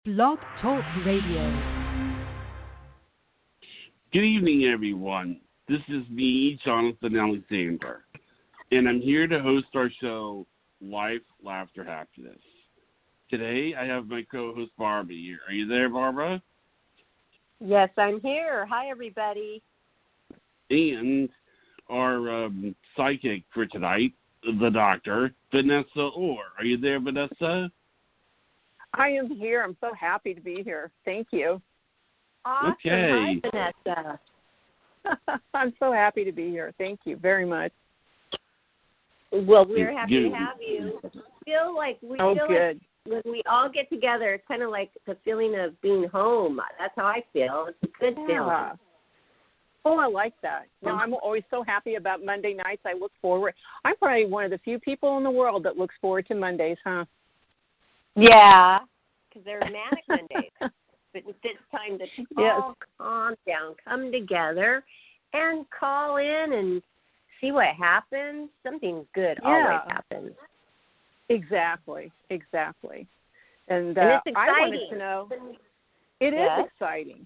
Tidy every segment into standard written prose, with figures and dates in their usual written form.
Blog Talk Radio. Good evening, everyone. This is me, Jonathan Alexander, and I'm here to host our show, Life, Laughter, Happiness. Today, I have my co-host, Barbara, here. Are you there, Barbara? Yes, I'm here. Hi, everybody. And our psychic for tonight, the doctor, Vanessa Orr. Are you there, Vanessa? I am here. I'm so happy to be here. Thank you. Awesome. Okay. Hi, Vanessa. I'm so happy to be here. Thank you very much. Well, we're happy to have you. Feel like good. When we all get together, it's kind of like the feeling of being home. That's how I feel. It's a good feeling. Oh, I like that. No, I'm always so happy about Monday nights. I look forward. I'm probably one of the few people in the world that looks forward to Mondays, huh? Yeah, because they're manic Mondays. But it's time to all calm down, come together, and call in and see what happens. Something good always happens. Exactly. And it's exciting. I wanted to know. It is exciting.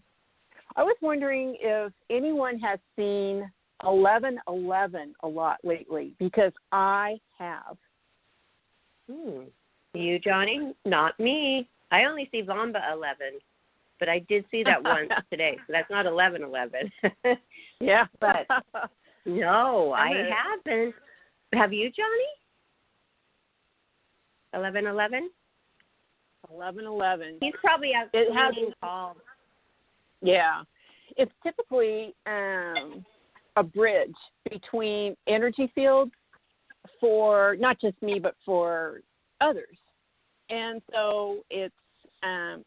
I was wondering if anyone has seen 11:11 a lot lately, because I have. You, Johnny? Not me. I only see Vamba 11, but I did see that once today, so that's not 11:11. Yeah. But no, I haven't. Have you, Johnny? 11:11? 11:11. He's probably out getting calls. Yeah. It's typically a bridge between energy fields for not just me, but for others. And so it's an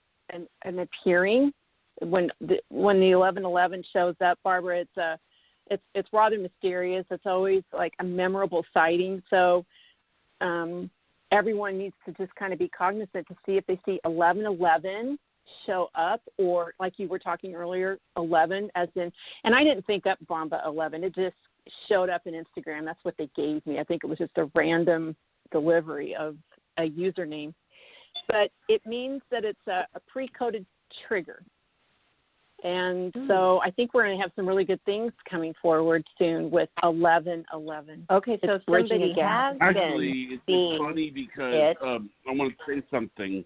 appearing when the 11:11 shows up, Barbara. It's rather mysterious. It's always like a memorable sighting. So everyone needs to just kind of be cognizant to see if they see 11:11 show up, or like you were talking earlier, 11 as in. And I didn't think up Bomba 11. It just showed up in Instagram. That's what they gave me. I think it was just a random delivery of a username, but it means that it's a pre-coded trigger. And so I think we're going to have some really good things coming forward soon with 11:11. Okay, so somebody has Actually, it's funny because I want to say something.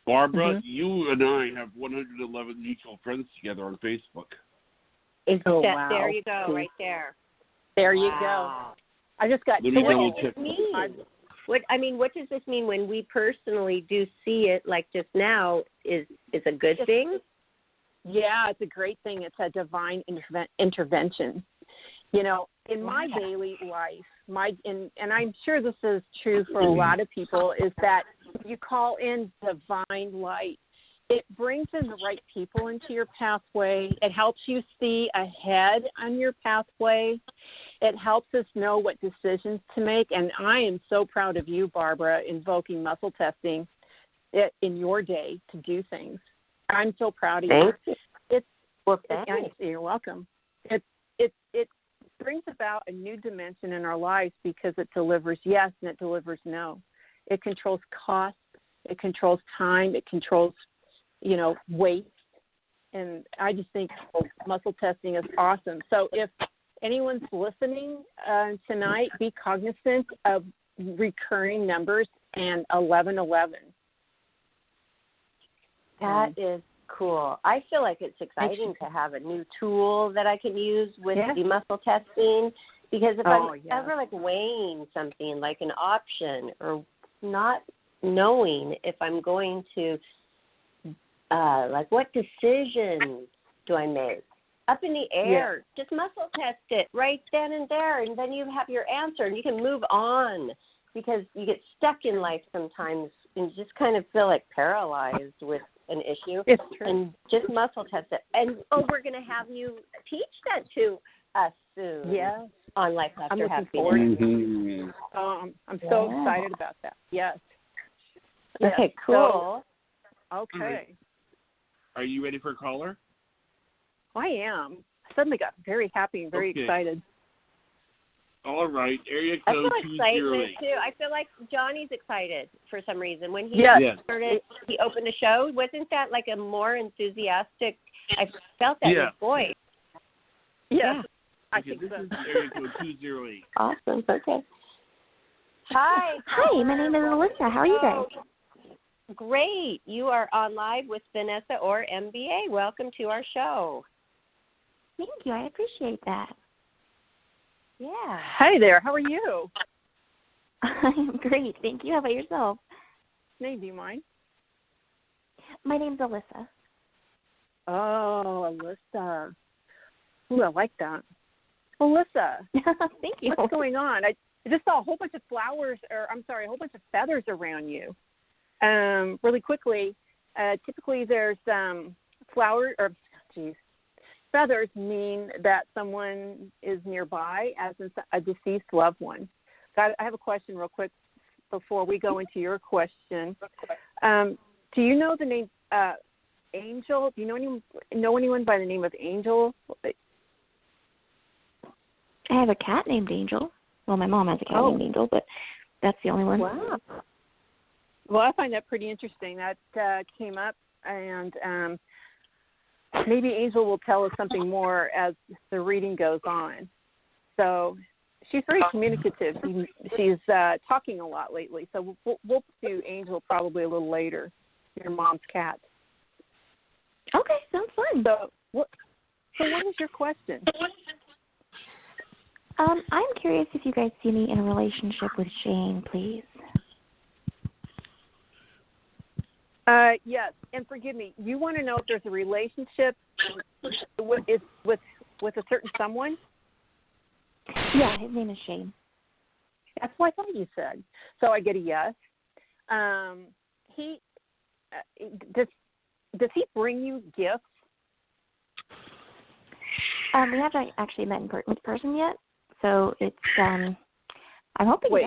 Barbara, you and I have 111 mutual friends together on Facebook. Wow. There you go, right there. There you go. I just got. Let me double check. What does this mean when we personally do see it, like just now, is a good thing? Yeah, it's a great thing. It's a divine intervention. You know, in my daily life, and I'm sure this is true for a lot of people, is that you call in divine light. It brings in the right people into your pathway. It helps you see ahead on your pathway. It helps us know what decisions to make. And I am so proud of you, Barbara, invoking muscle testing in your day to do things. I'm so proud of you. You're welcome. It brings about a new dimension in our lives because it delivers yes and it delivers no. It controls cost. It controls time. It controls waste. And I just think muscle testing is awesome. So if anyone's listening tonight, be cognizant of recurring numbers and 11:11. That is cool. I feel like it's exciting to have a new tool that I can use with the muscle testing, because if I'm ever like weighing something like an option or not knowing if I'm going to like what decision do I make? Up in the air, just muscle test it right then and there, and then you have your answer, and you can move on, because you get stuck in life sometimes and just kind of feel like paralyzed with an issue. It's true. And just muscle test it. And, we're going to have you teach that to us soon. Yes. On Life After Happiness. I'm so excited about that. Yes. Okay, cool. Okay. Are you ready for a caller? I am. I suddenly got very happy and very excited. All right, area I code feel excitement 208. too. I feel like Johnny's excited for some reason. When he started, he opened the show. Wasn't that like a more enthusiastic? I felt that in his voice. Yeah. I Okay, think this so. is area code 208. Awesome. Okay. Hi. Hi, my name is Alyssa. How are you guys? Great. You are on live with Vanessa Orr, MBA. Welcome to our show. Thank you. I appreciate that. Yeah. Hi there. How are you? I'm great. Thank you. How about yourself? Name, do you mind? My name's Alyssa. Oh, Alyssa. Ooh, I like that. Alyssa. Thank you. What's going on? I just saw a whole bunch of a whole bunch of feathers around you. Really quickly, typically there's feathers mean that someone is nearby, as in a deceased loved one. So I have a question real quick before we go into your question. Do you know the name Angel? Do you know anyone by the name of Angel? I have a cat named Angel. Well, my mom has a cat named Angel, but that's the only one. Wow. Well, I find that pretty interesting. That came up, and maybe Angel will tell us something more as the reading goes on. So she's very communicative. She's talking a lot lately. So we'll do Angel probably a little later, your mom's cat. Okay, sounds fun. So what is your question? I'm curious if you guys see me in a relationship with Shane, please. Yes, and forgive me. You want to know if there's a relationship with a certain someone? Yeah, his name is Shane. That's what I thought you said. So I get a yes. He does he bring you gifts? We haven't actually met in person yet, so it's I'm hoping. Wait.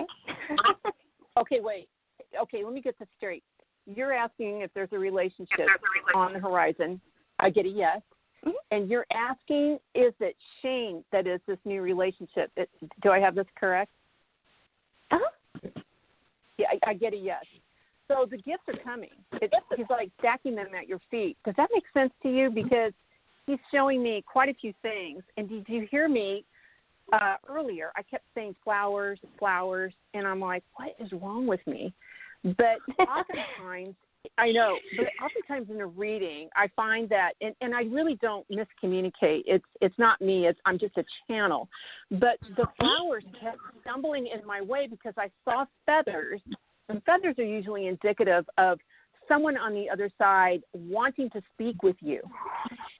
Okay, wait. Okay, let me get this straight. You're asking if there's a relationship on the horizon. I get a yes. Mm-hmm. And you're asking, is it Shane that is this new relationship? Do I have this correct? Uh-huh. Yeah, I get a yes. So the gifts are coming. He's like stacking them at your feet. Does that make sense to you? Because he's showing me quite a few things. And did you hear me earlier? I kept saying flowers, and I'm like, what is wrong with me? But oftentimes, I know, but oftentimes in a reading, I find that, and I really don't miscommunicate. It's not me. I'm just a channel. But the flowers kept stumbling in my way because I saw feathers, and feathers are usually indicative of someone on the other side wanting to speak with you.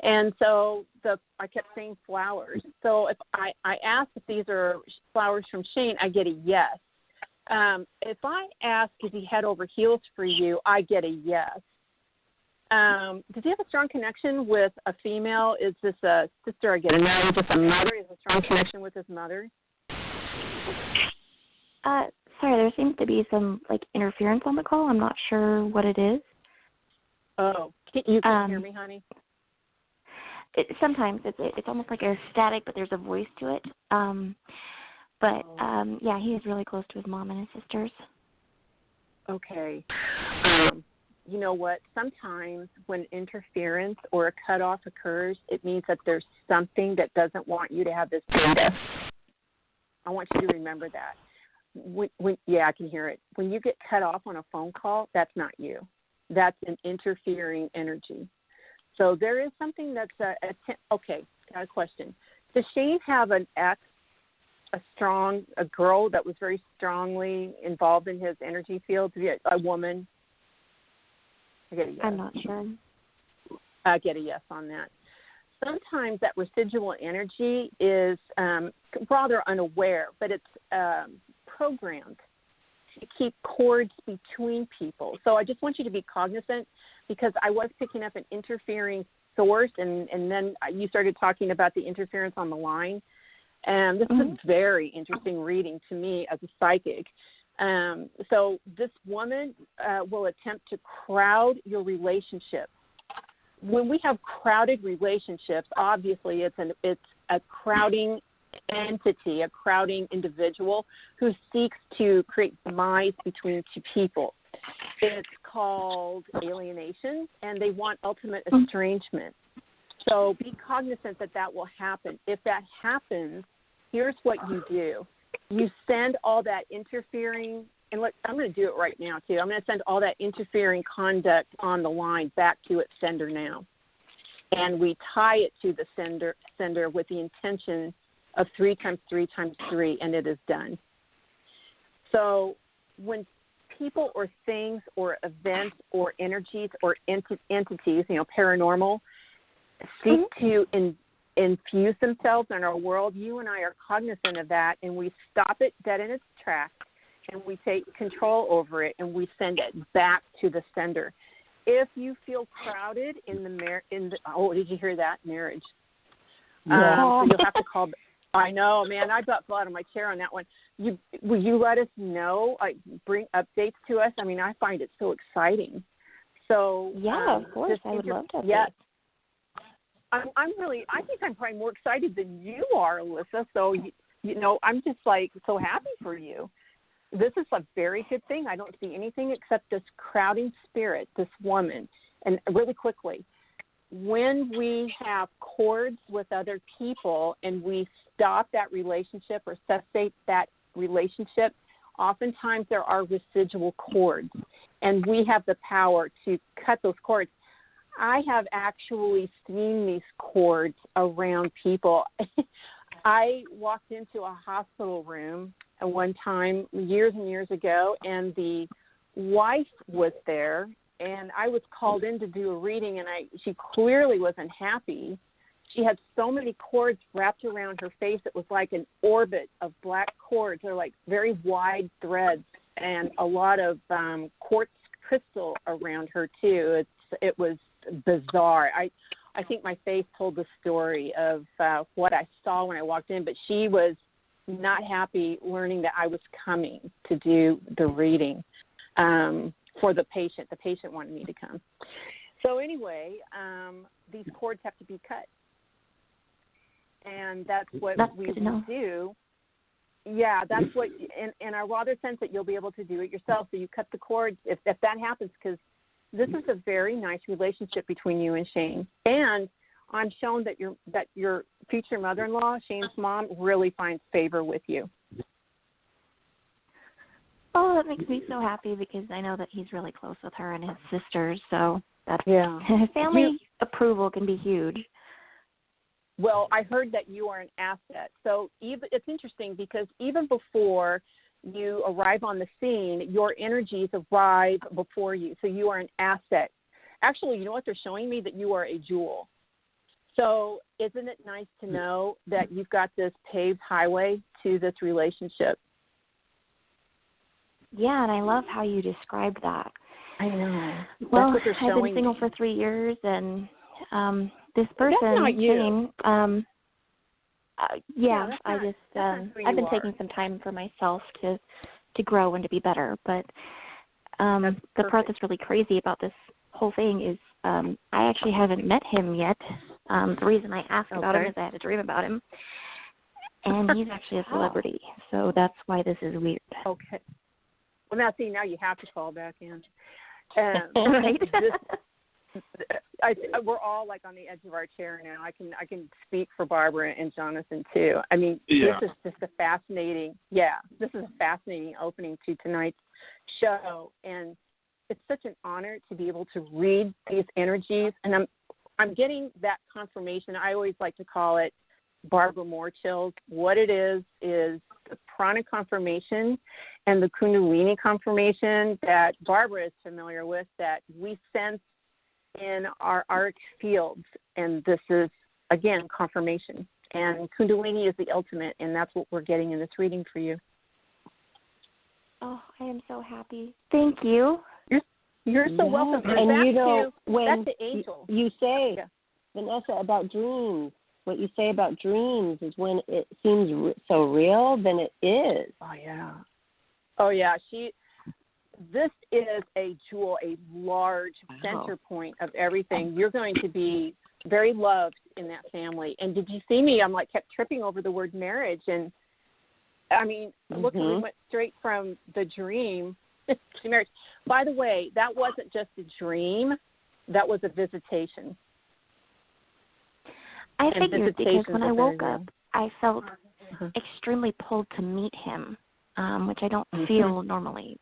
And so I kept saying flowers. So if I ask if these are flowers from Shane, I get a yes. If I ask is he head over heels for you, I get a yes. Does he have a strong connection with a female? Is this a sister? I get a no. Is this a mother? Is a strong connection with his mother? Sorry, there seems to be some interference on the call. I'm not sure what it is. Oh, you can hear me, honey? Sometimes it's almost like a static, but there's a voice to it. Yeah, he is really close to his mom and his sisters. Okay. You know what? Sometimes when interference or a cutoff occurs, it means that there's something that doesn't want you to have this data. I want you to remember that. Yeah, I can hear it. When you get cut off on a phone call, that's not you. That's an interfering energy. So there is something that's okay, got a question. Does Shane have an ex, a girl that was very strongly involved in his energy field? A woman? I get a yes. I'm not sure. I get a yes on that. Sometimes that residual energy is rather unaware, but it's programmed to keep cords between people. So I just want you to be cognizant, because I was picking up an interfering source, and then you started talking about the interference on the line. And this is a very interesting reading to me as a psychic. So this woman will attempt to crowd your relationship. When we have crowded relationships, obviously it's a crowding entity, a crowding individual who seeks to create demise between two people. It's called alienation, and they want ultimate estrangement. So be cognizant that that will happen. If that happens, here's what you do. You send all that interfering, and I'm going to do it right now, too. I'm going to send all that interfering conduct on the line back to its sender now. And we tie it to the sender with the intention of 3 times 3 times 3, and it is done. So when people or things or events or energies or entities, paranormal, seek to infuse themselves in our world, you and I are cognizant of that, and we stop it dead in its tracks, and we take control over it, and we send it back to the sender. If you feel crowded in the oh, did you hear that? Marriage. Yeah. So you'll have to call. I know, man. I about fell out of my chair on that one. Will you let us know? Bring updates to us. I mean, I find it so exciting. So yeah, of course, I would love to. Yes. I'm really. I think I'm probably more excited than you are, Alyssa. So I'm just so happy for you. This is a very good thing. I don't see anything except this crowding spirit, this woman. And really quickly, when we have cords with other people and we stop that relationship or cessate that relationship, oftentimes there are residual cords, and we have the power to cut those cords. I have actually seen these cords around people. I walked into a hospital room at one time years and years ago, and the wife was there, and I was called in to do a reading, and she clearly wasn't happy. She had so many cords wrapped around her face. It was like an orbit of black cords. They're like very wide threads, and a lot of quartz crystal around her too. It was bizarre. I think my face told the story of what I saw when I walked in, but she was not happy learning that I was coming to do the reading for the patient. The patient wanted me to come. So anyway, these cords have to be cut. And that's what we do. Yeah, that's what, and I rather sense that you'll be able to do it yourself. So you cut the cords if that happens, because this is a very nice relationship between you and Shane. And I'm shown that your future mother-in-law, Shane's mom, really finds favor with you. Oh, that makes me so happy because I know that he's really close with her and his sisters. So that's family approval can be huge. Well, I heard that you are an asset. So it's interesting because even before you arrive on the scene, your energies arrive before you. So you are an asset. Actually, you know what they're showing me? That you are a jewel. So isn't it nice to know that you've got this paved highway to this relationship? Yeah, and I love how you described that. I know. Well, I've been single for 3 years, and this person, Shane, I've been taking some time for myself to grow and to be better. But the part that's really crazy about this whole thing is I actually haven't met him yet. The reason I asked about him is I had a dream about him, and he's actually a celebrity. So that's why this is weird. Okay. Well, now you have to call back in. Right? We're all like on the edge of our chair now. I can speak for Barbara and Jonathan too. I mean, This is just a fascinating. Yeah, this is a fascinating opening to tonight's show, and it's such an honor to be able to read these energies. And I'm getting that confirmation. I always like to call it Barbara Moore chills. What it is the prana confirmation and the kundalini confirmation that Barbara is familiar with, that we sense in our arc fields. And this is, again, confirmation. And kundalini is the ultimate, and that's what we're getting in this reading for you. Oh, I am so happy. Thank you. You're so welcome. And when that's the angel. You say, Vanessa, about dreams, what you say about dreams is when it seems so real, then it is. Oh, yeah. This is a jewel, a large center point of everything. You're going to be very loved in that family. And did you see me? I'm like kept tripping over the word marriage. And I mean, look, we went straight from the dream to marriage. By the way, that wasn't just a dream. That was a visitation. I figured because when I woke up, I felt extremely pulled to meet him, which I don't feel normally.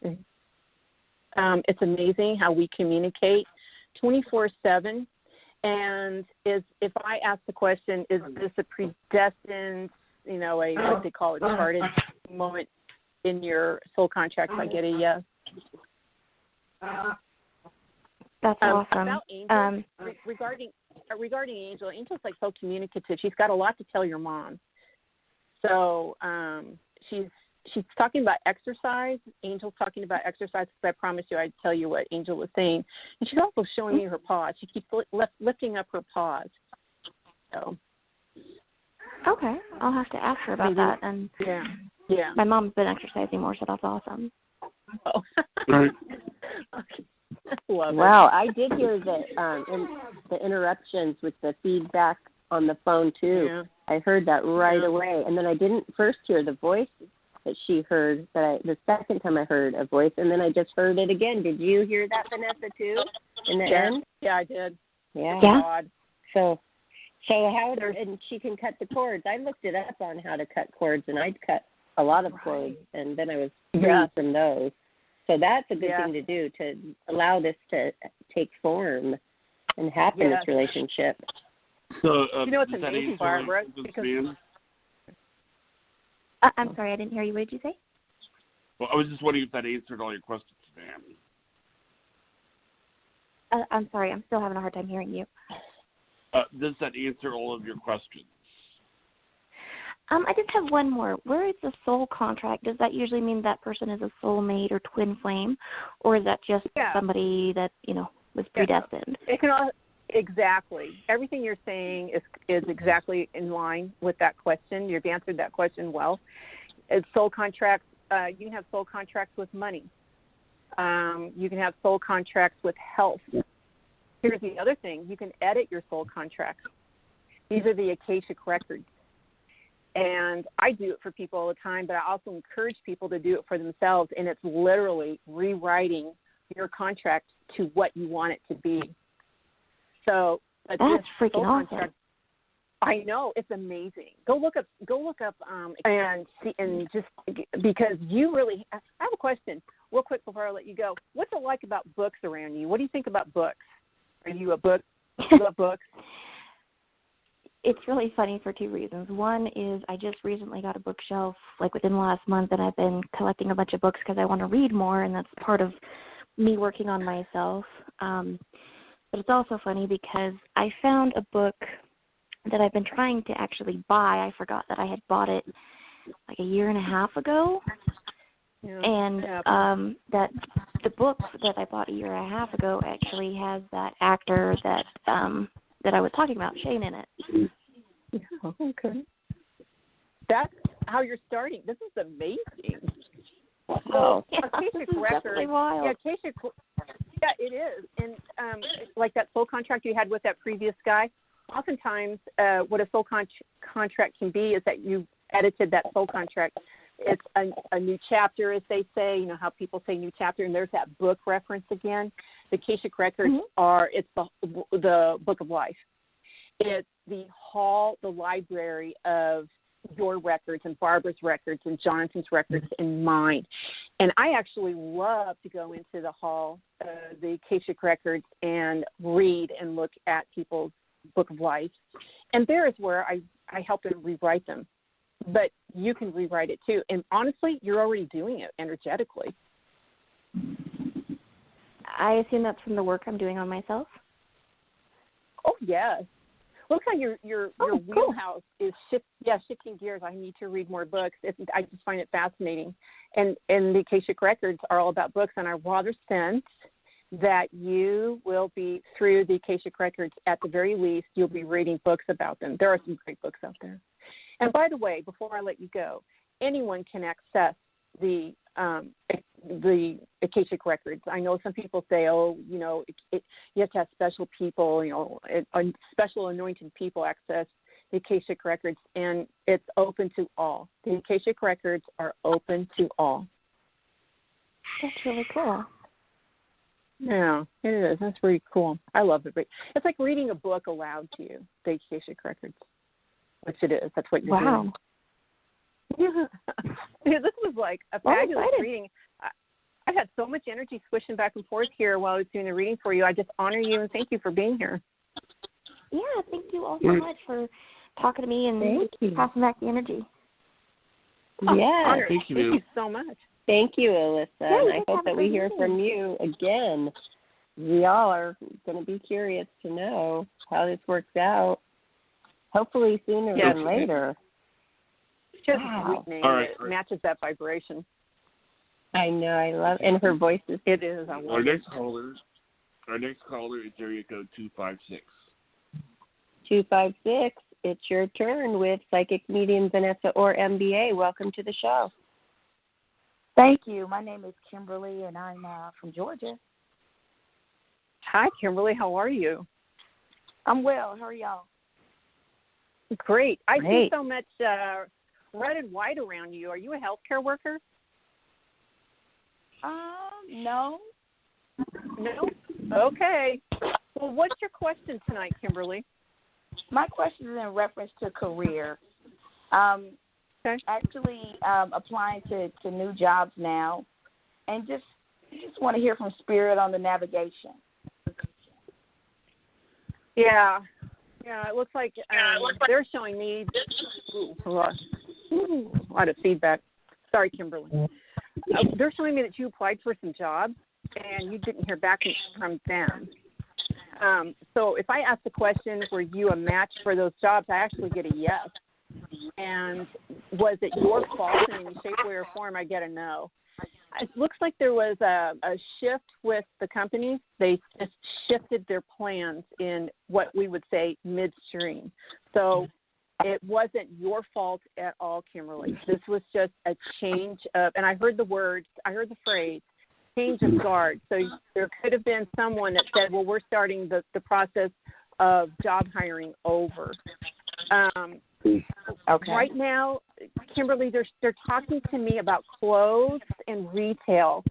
It's amazing how we communicate 24/7. And if I ask the question, is this a predestined, what they call it, charted moment in your soul contract, I get a yes. That's awesome. About Angel, regarding Angel, Angel's like so communicative. She's got a lot to tell your mom. So she's talking about exercise. Angel's talking about exercise because I promised you I'd tell you what Angel was saying. And she's also showing me her paws. She keeps lifting up her paws. So. Okay, I'll have to ask her about that. And yeah, my mom's been exercising more, so that's awesome. Oh. Right. Okay. Love Wow, it. I did hear the interruptions with the feedback on the phone too. Yeah. I heard that right away, and then I didn't first hear the voice that she heard. The second time I heard a voice, and then I just heard it again. Did you hear that, Vanessa, too? In the end? Yeah, I did. Yeah. God. So how? And she can cut the cords. I looked it up on how to cut cords, and I'd cut a lot of cords, and then I was free from those. So that's a good thing to do, to allow this to take form and happen, this relationship. So, it's amazing, Barbara? I'm sorry, I didn't hear you. What did you say? Well, I was just wondering if that answered all your questions, ma'am. I'm sorry, I'm still having a hard time hearing you. Does that answer all of your questions? I just have one more. Where is the soul contract? Does that usually mean that person is a soulmate or twin flame, or is that just somebody that was predestined? It can exactly. Everything you're saying is exactly in line with that question. You've answered that question well. It's soul contracts. You can have soul contracts with money. You can have soul contracts with health. Here's the other thing. You can edit your soul contracts. These are the Akashic records. And I do it for people all the time, but I also encourage people to do it for themselves, and it's literally rewriting your contract to what you want it to be. So that's freaking awesome. I know, it's amazing. Go look up and see, and just because you really. I have a question, real quick before I let you go. What's it like about books around you? What do you think about books? Are you a book? You love books? It's really funny for two reasons. One is I just recently got a bookshelf, within the last month, and I've been collecting a bunch of books because I want to read more, and that's part of me working on myself. But it's also funny because I found a book that I've been trying to actually buy. I forgot that I had bought it a year and a half ago. Yeah. And that the book that I bought a year and a half ago actually has that actor that I was talking about, Shane, in it. Yeah, okay. That's how you're starting. This is amazing. Wow. Yeah, Akashic this is definitely wild. Yeah, it is. And like that soul contract you had with that previous guy, oftentimes what a soul contract can be is that you edited that soul contract. It's a new chapter, as they say. You know how people say new chapter, and there's that book reference again. The Akashic records it's the book of life. It's the library of your records and Barbara's records and Jonathan's records and mine. And I actually love to go into the hall, the Akashic records, and read and look at people's book of life. And there is where I help them rewrite them. But you can rewrite it too. And honestly, you're already doing it energetically. I assume that's from the work I'm doing on myself. Oh, yes. Look how your wheelhouse is shifting gears. I need to read more books. I just find it fascinating. And the Akashic records are all about books, and I rather sense that you will be, through the Akashic records, at the very least, you'll be reading books about them. There are some great books out there. And by the way, before I let you go, anyone can access the the Akashic records. I know some people say, oh, you know, you have to have special people, you know, special anointed people access the Akashic records, and it's open to all. The Akashic records are open to all. That's really cool. Yeah, it is. That's pretty cool. I love it. It's like reading a book aloud to you, the Akashic records, which it is. That's what you're doing. Yeah. This was like a fabulous reading. I've had so much energy swishing back and forth here while I was doing the reading for you. I just honor you and thank you for being here. Yeah, thank you all so much for talking to me and passing back the energy. Yeah, thank you so much. Thank you, Alyssa. Yeah, and I hope that we hear from you again. We all are going to be curious to know how this works out. Hopefully sooner than later. It's just a sweet name. Right. It matches that vibration. I know. I love it. And her voice is. It is. Our next caller is area code 256. 256. It's your turn with psychic medium Vanessa Orr, MBA. Welcome to the show. Thank you. My name is Kimberly, and I'm from Georgia. Hi, Kimberly. How are you? I'm well. How are y'all? Great. I see so much red and white around you. Are you a healthcare worker? No. No? Okay. Well, what's your question tonight, Kimberly? My question is in reference to career. Actually applying to new jobs now, and just want to hear from Spirit on the navigation. Yeah, it looks like they're showing me a lot of feedback. Sorry, Kimberly. They're showing me that you applied for some jobs and you didn't hear back from them. So if I ask the question, were you a match for those jobs, I actually get a yes. And was it your fault in any shape, way, or form? I get a no. It looks like there was a shift with the company. They just shifted their plans in what we would say midstream. So it wasn't your fault at all, Kimberly. This was just a change of, and I heard the phrase, change of guard. So there could have been someone that said, well, we're starting the process of job hiring over. Okay. Right now, Kimberly, they're talking to me about clothes and retail,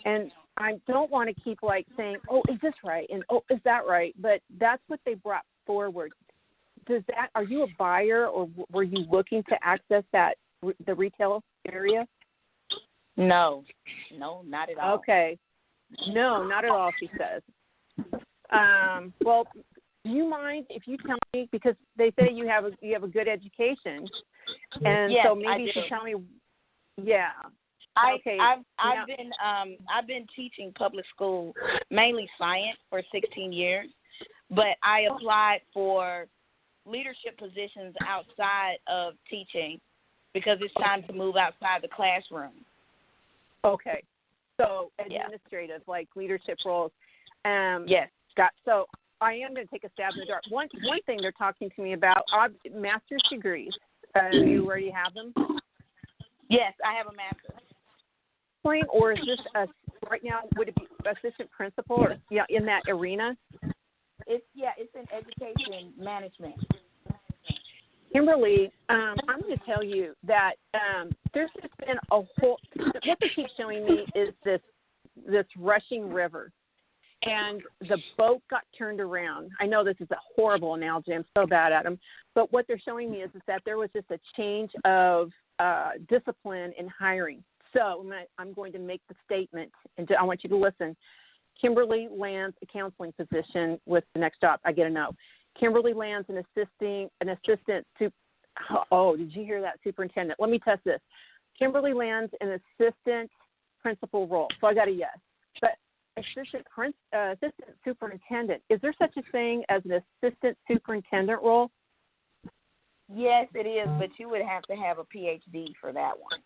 and I don't want to keep like saying, "Oh, is this right?" and "Oh, is that right?" But that's what they brought forward. Are you a buyer, or were you looking to access the retail area? No, not at all. Okay, no, not at all. She says. Well. Do you mind if you tell me, because they say you have a good education, and yes, so maybe you can tell me. Yeah. Okay. I've been teaching public school, mainly science, for 16 years, but I applied for leadership positions outside of teaching because it's time to move outside the classroom. Okay. So administrative, like leadership roles. Yes. So I am going to take a stab in the dark. One thing they're talking to me about, master's degrees. You already have them? Yes, I have a master's. Or is this right now? Would it be assistant principal or in that arena? It's in education management. Kimberly, I'm going to tell you that there's just been a whole. What they keep showing me is this rushing river. And the boat got turned around. I know this is a horrible analogy. I'm so bad at them. But what they're showing me is that there was just a change of discipline in hiring. So I'm going to make the statement, and I want you to listen. Kimberly lands a counseling position with the next job. I get a no. Kimberly lands an assistant. Oh, did you hear that, superintendent? Let me test this. Kimberly lands an assistant principal role. So I got a yes. But assistant superintendent. Is there such a thing as an assistant superintendent role? Yes, it is, but you would have to have a PhD for that one.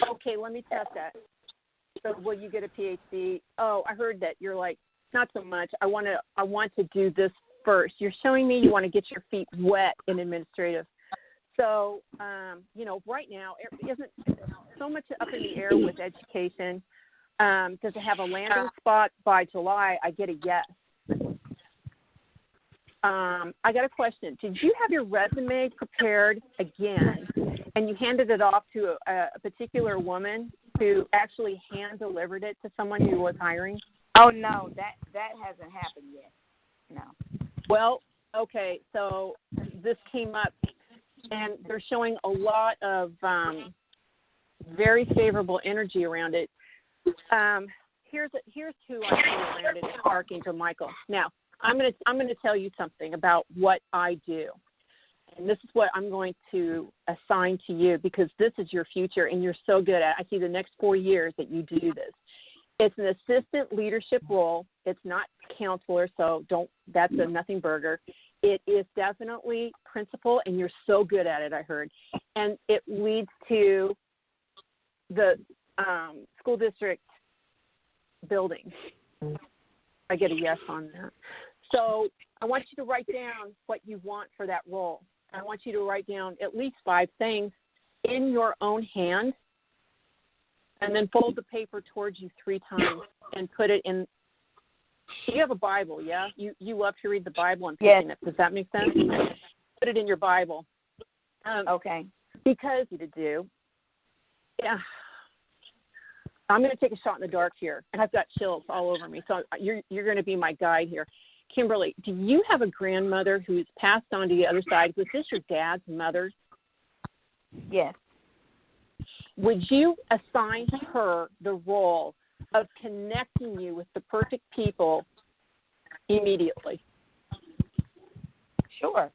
Okay, let me test that. So will you get a PhD? Oh, I heard that you're like, not so much. I want to do this first. You're showing me you want to get your feet wet in administrative. So, right now, so much up in the air with education. Does it have a landing spot by July? I get a yes. I got a question. Did you have your resume prepared again, and you handed it off to a particular woman who actually hand-delivered it to someone who was hiring? Oh, no, that hasn't happened yet. No. Well, okay, so this came up, and they're showing a lot of very favorable energy around it. Here's who I see around it, Archangel Michael. Now, I'm gonna tell you something about what I do, and this is what I'm going to assign to you because this is your future, and you're so good at it. I see the next 4 years that you do this. It's an assistant leadership role. It's not counselor, so that's a nothing burger. It is definitely principal, and you're so good at it, I heard. And it leads to the school district building. I get a yes on that. So I want you to write down what you want for that role. I want you to write down at least 5 things in your own hand, and then fold the paper towards you 3 times and put it in. You have a Bible, yeah? You love to read the Bible and picking it. Does that make sense? Put it in your Bible. Okay. Because to do. Yeah. I'm going to take a shot in the dark here, and I've got chills all over me. So you're going to be my guide here. Kimberly, do you have a grandmother who's passed on to the other side? Was this your dad's mother? Yes. Would you assign her the role of connecting you with the perfect people immediately? Sure.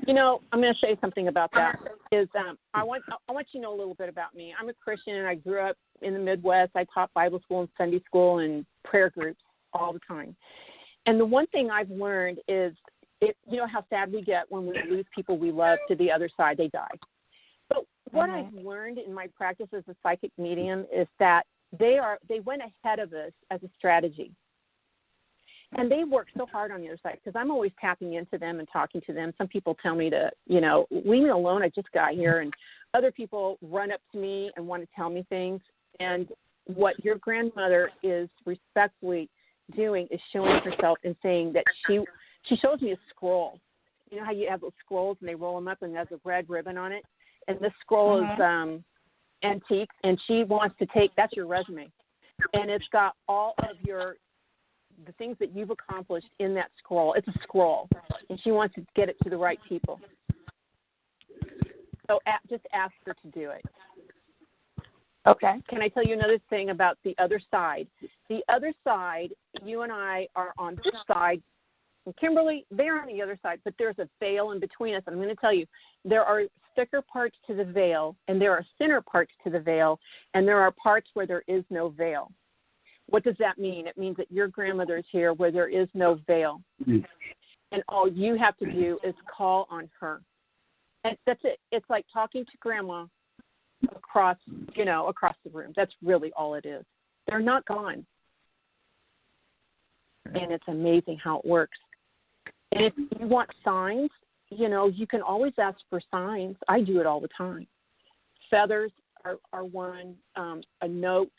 You know, I'm going to say something about that. I want you to know a little bit about me. I'm a Christian, and I grew up in the Midwest. I taught Bible school and Sunday school and prayer groups all the time. And the one thing I've learned is, you know how sad we get when we lose people we love to the other side, they die. But what I've learned in my practice as a psychic medium is that they went ahead of us as a strategy. And they work so hard on the other side because I'm always tapping into them and talking to them. Some people tell me to, leave me alone. I just got here. And other people run up to me and want to tell me things. And what your grandmother is respectfully doing is showing herself and saying that she shows me a scroll. You know how you have those scrolls and they roll them up and there's a red ribbon on it? And this scroll is antique, and she wants to take, that's your resume. And it's got all of the things that you've accomplished in that scroll. It's a scroll, and she wants to get it to the right people. So just ask her to do it. Okay. Can I tell you another thing about the other side? The other side, you and I are on this side, and Kimberly, they're on the other side, but there's a veil in between us. I'm going to tell you, there are thicker parts to the veil, and there are thinner parts to the veil, and there are parts where there is no veil. What does that mean? It means that your grandmother is here where there is no veil. Mm-hmm. And all you have to do is call on her. And that's it. It's like talking to grandma across the room. That's really all it is. They're not gone. And it's amazing how it works. And if you want signs, you can always ask for signs. I do it all the time. Feathers are one, a note.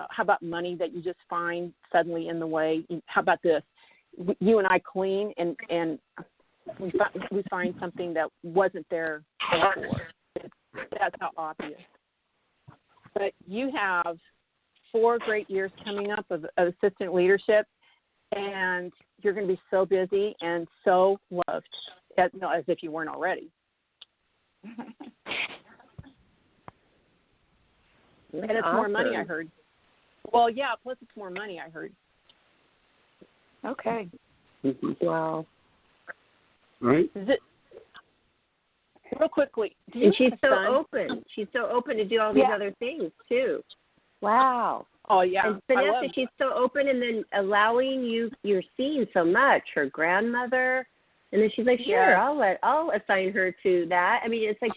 How about money that you just find suddenly in the way? How about this? You and I clean, and we find something that wasn't there before. That's how obvious. But you have 4 great years coming up of assistant leadership, and you're going to be so busy and so loved, as if you weren't already. And it's awesome. More money, I heard. Well, yeah, plus it's more money, I heard. Okay. Wow. Right? Real quickly. And she's so open. She's so open to do all these other things, too. Wow. Oh, yeah. And Vanessa, she's so open and then allowing you're seeing so much, her grandmother. And then she's like, sure, I'll assign her to that. I mean, it's like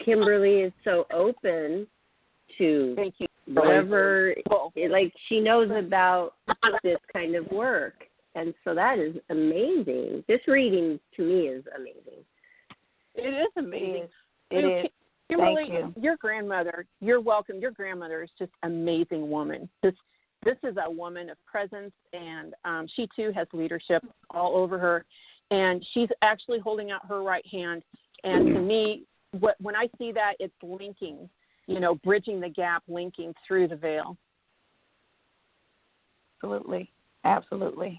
Kimberly is so open to whatever, like she knows about this kind of work. And so that is amazing. This reading to me is amazing. It is amazing. It is. Kimberly, Thank you. Your grandmother, you're welcome. Your grandmother is just an amazing woman. This is a woman of presence, and she, too, has leadership all over her. And she's actually holding out her right hand. And to me, when I see that, it's linking, bridging the gap, linking through the veil. Absolutely.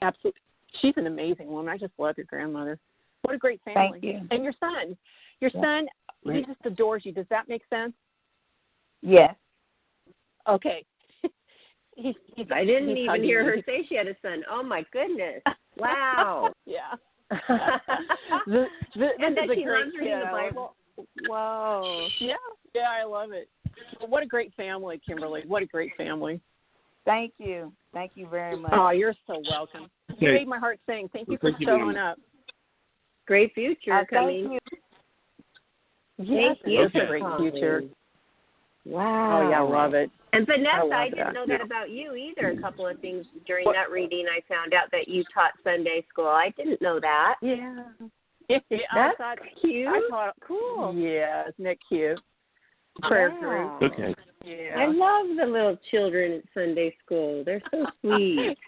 She's an amazing woman. I just love your grandmother. What a great family. Thank you. And your son. Your son, he just adores you. Does that make sense? Yes. Okay. I didn't even hear her say she had a son. Oh, my goodness. Wow. Yeah. And that she loves reading the Bible. Whoa. Yeah, I love it. What a great family, Kimberly. What a great family. Thank you. Thank you very much. Oh, you're so welcome. You made my heart sing. Thank you for showing up. Great future coming. Thank you. Yes, it's a great future. Wow. Oh, yeah, I love it. And Vanessa, I didn't know that about you either. A couple of things during that reading, I found out that you taught Sunday school. I didn't know that. Yeah. That's cute. Cool. Yeah, isn't it cute? Prayer group. Okay. Yeah. I love the little children at Sunday school. They're so sweet.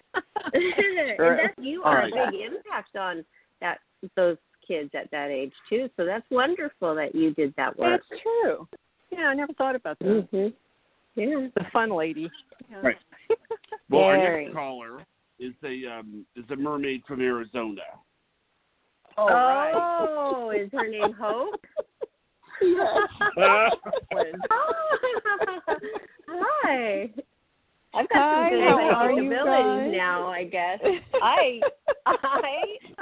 And you are a big impact on those kids at that age too. So that's wonderful that you did that work. That's true. Yeah, I never thought about that. Mm-hmm. Yeah, the fun lady. Yeah. Right. Well, our next caller is a mermaid from Arizona. Oh, is her name Hope? Yes. Hi. I've got some good abilities now, I guess.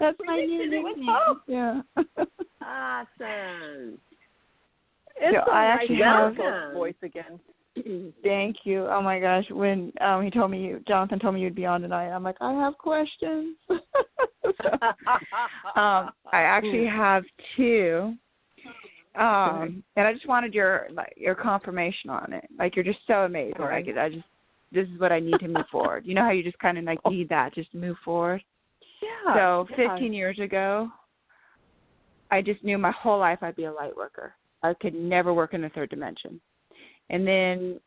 That's my new nickname. Yeah. Awesome. It's so I actually have voice again. Thank you. Oh my gosh, when Jonathan told me you'd be on tonight, I'm like, I have questions. I actually have two. And I just wanted your confirmation on it. Like, you're just so amazing. Right. Like, this is what I need to move forward. You know how you just kind of need that just to move forward? Yeah. So 15 years ago, I just knew my whole life I'd be a light worker. I could never work in the third dimension. And then,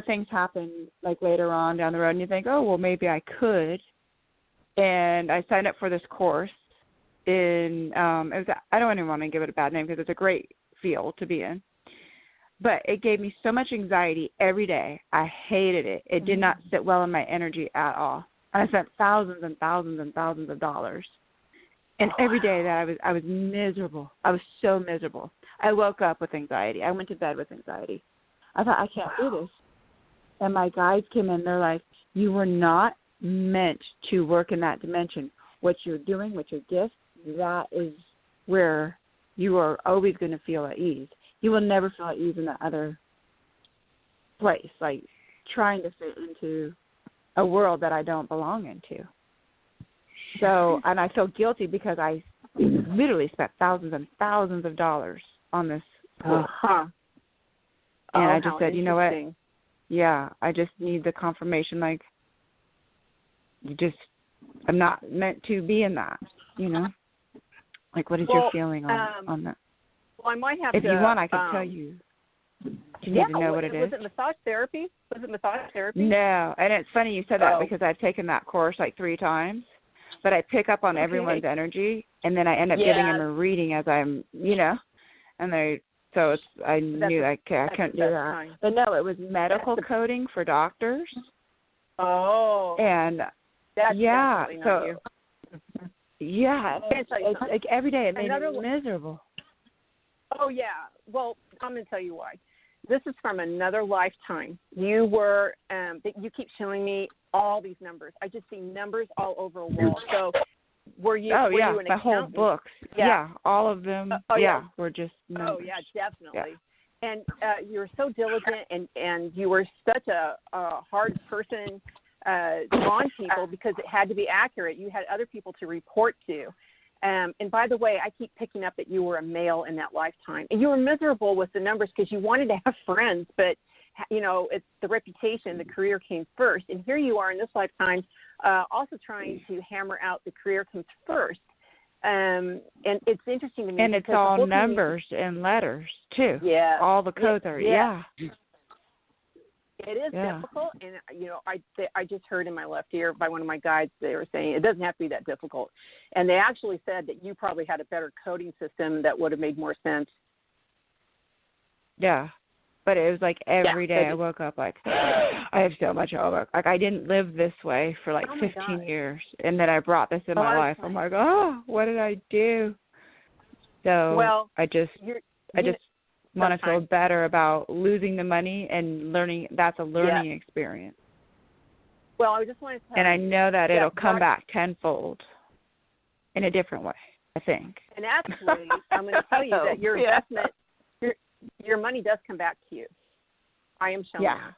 things happen like later on down the road, and you think, oh, well, maybe I could. And I signed up for this course I don't even want to give it a bad name because it's a great field to be in. But it gave me so much anxiety every day. I hated it. It did not sit well in my energy at all. I spent thousands and thousands and thousands of dollars. And every day that I was miserable. I was so miserable. I woke up with anxiety. I went to bed with anxiety. I thought, I can't do this. And my guides came in. They're like, you were not meant to work in that dimension. What you're doing with your gift, that is where you are always going to feel at ease. You will never feel at ease in that other place, like trying to fit into a world that I don't belong into. So, and I feel guilty because I literally spent thousands and thousands of dollars on this course. And I just said, you know what? Yeah, I just need the confirmation, like, I'm not meant to be in that, Like, what is your feeling on that? Well, I might have if you want, I could tell you. Do you need to know what it is? Was it massage therapy? No, and it's funny you said that because I've taken that course like 3 times, but I pick up on everyone's energy, and then I end up giving them a reading as I'm, and I knew I couldn't do that. Time. But no, it was medical coding for doctors. Oh. And that's so not you. Yeah, it's like every day it made me miserable. Oh, yeah. Well, I'm going to tell you why. This is from another lifetime. You were, you keep showing me all these numbers. I just see numbers all over a wall. So were you an accountant? My whole books. Yeah, all of them. Were just numbers. Oh, yeah, definitely. Yeah. And you were so diligent, and you were such a hard person on people because it had to be accurate. You had other people to report to. And by the way, I keep picking up that you were a male in that lifetime. And you were miserable with the numbers because you wanted to have friends, but, it's the reputation, the career came first. And here you are in this lifetime also trying to hammer out the career comes first. And it's interesting to me. And it's all numbers and letters, too. Yeah. All the codes are, yeah. It is difficult, and, I just heard in my left ear by one of my guides, they were saying it doesn't have to be that difficult. And they actually said that you probably had a better coding system that would have made more sense. Yeah. But it was like every day I woke up like, I have so much homework. Like I didn't live this way for like 15 years. And then I brought this in my life. I'm like, what did I do? So I just want to feel better about losing the money and learning. That's a learning experience. Well, I just wanted to tell and I know that it'll come back tenfold in a different way, I think. And actually, I'm going to tell you that your investment, your money does come back to you. I am showing that.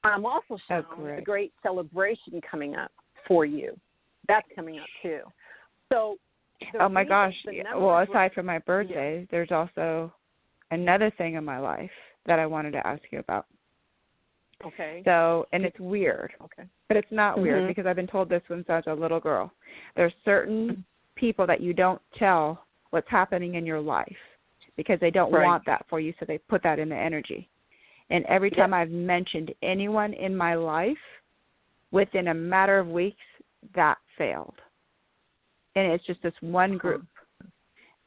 I'm also showing a great celebration coming up for you. That's coming up too. So. Oh my gosh! Well, aside from my birthday, there's also another thing in my life that I wanted to ask you about. Okay. So, and it's weird. Okay. But it's not weird because I've been told this since I was a little girl. There's certain people that you don't tell what's happening in your life because they don't want that for you, so they put that in the energy. And every time I've mentioned anyone in my life, within a matter of weeks, that failed. And it's just this one group.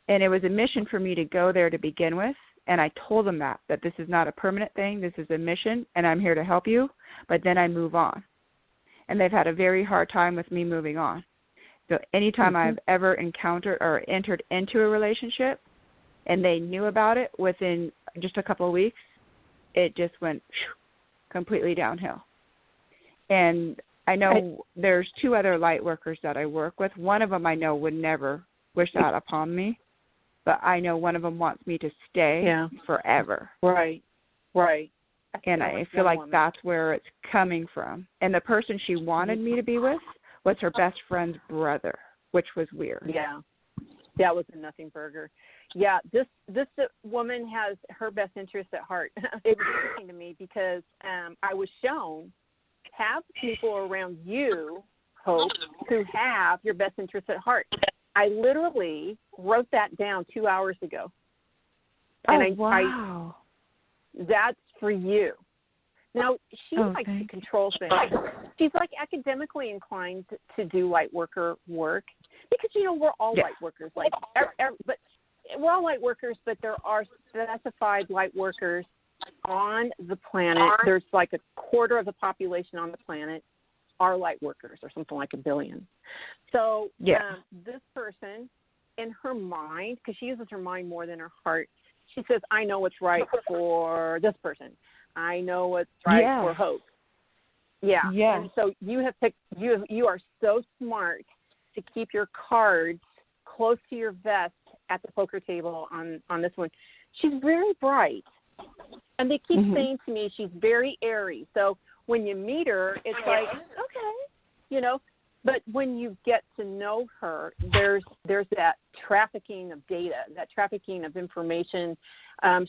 And it was a mission for me to go there to begin with. And I told them that this is not a permanent thing. This is a mission, and I'm here to help you. But then I move on. And they've had a very hard time with me moving on. So anytime I've ever encountered or entered into a relationship and they knew about it within just a couple of weeks, it just went completely downhill. And I know there's two other light workers that I work with. One of them I know would never wish that upon me, but I know one of them wants me to stay forever. Right. And I feel like that's where it's coming from. And the person she wanted me to be with was her best friend's brother, which was weird. Yeah. That was a nothing burger. Yeah, this woman has her best interest at heart. It was interesting to me because I was shown have people around you, Hope, who have your best interest at heart. I literally wrote that down 2 hours ago. And wow. That's for you. Now, she likes to control things. She's like academically inclined to do light worker work because, we're all light workers. But we're all light workers, but there are specified light workers on the planet. There's like a quarter of the population on the planet are light workers, or something like 1 billion. So this person, in her mind, because she uses her mind more than her heart, she says, I know what's right for this person. I know what's right for Hope. Yeah. And so you have picked, you are so smart to keep your cards close to your vest at the poker table on this one. She's very bright. And they keep saying to me she's very airy. So when you meet her, it's like, okay, But when you get to know her, there's that trafficking of data, that trafficking of information.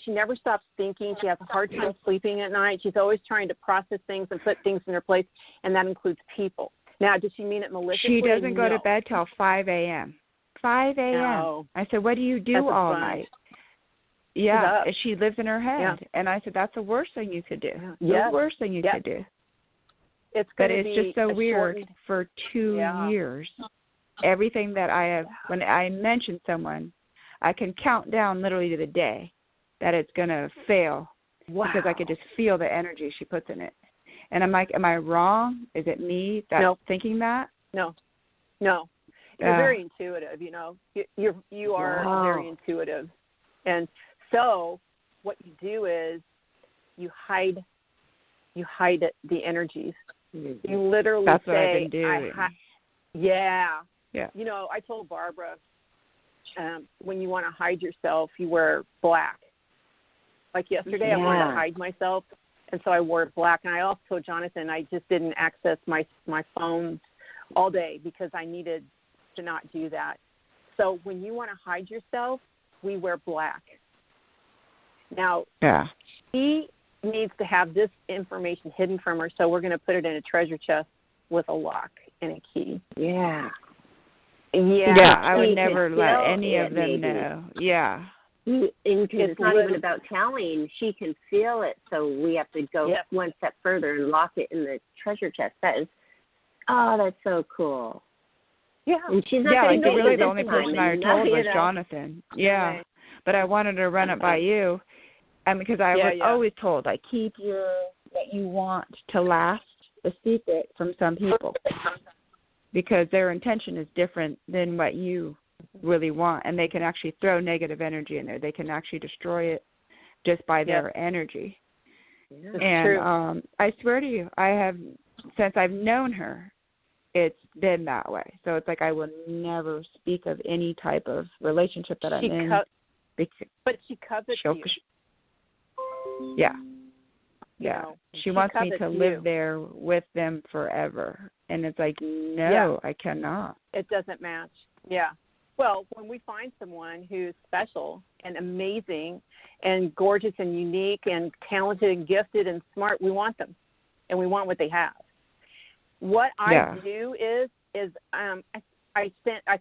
She never stops thinking. She has a hard time sleeping at night. She's always trying to process things and put things in their place, and that includes people. Now, does she mean it maliciously? She doesn't go to bed till 5 a.m. 5 a.m. No. I said, what do you do all night? Yeah, she lives in her head. Yeah. And I said, that's the worst thing you could do. The worst thing you could do. But it's just so weird. For 2 years, everything that I have, when I mention someone, I can count down literally to the day that it's going to fail because I could just feel the energy she puts in it. And I'm like, am I wrong? Is it me that's thinking that? No. You're very intuitive, You are very intuitive. And so what you do is you hide the energies. You literally That's say, what I've been doing. I told Barbara, when you want to hide yourself, you wear black. Like yesterday, I wanted to hide myself, and so I wore black. And I also told Jonathan I just didn't access my phone all day because I needed to not do that. So when you want to hide yourself, we wear black. Now, she needs to have this information hidden from her, so we're going to put it in a treasure chest with a lock and a key. Yeah. Yeah, I would never let any of them know. Yeah. And it's not even about telling. She can feel it, so we have to go one step further and lock it in the treasure chest. That's so cool. Yeah. And she's not going to know really the only person I told was Jonathan. Yeah. Right. But I wanted to run it by you. And because I was always told, like, keep what you want to last a secret from some people. Because their intention is different than what you really want, and they can actually throw negative energy in there. They can actually destroy it just by their energy. Yeah, and true. I swear to you, I have, since I've known her, it's been that way. So it's like I will never speak of any type of relationship that I'm in. But she covets you. Yeah. You know, she wants me to live there with them forever. And it's like, no, I cannot. It doesn't match. Yeah. Well, when we find someone who's special and amazing and gorgeous and unique and talented and gifted and smart, we want them. And we want what they have. What I do is I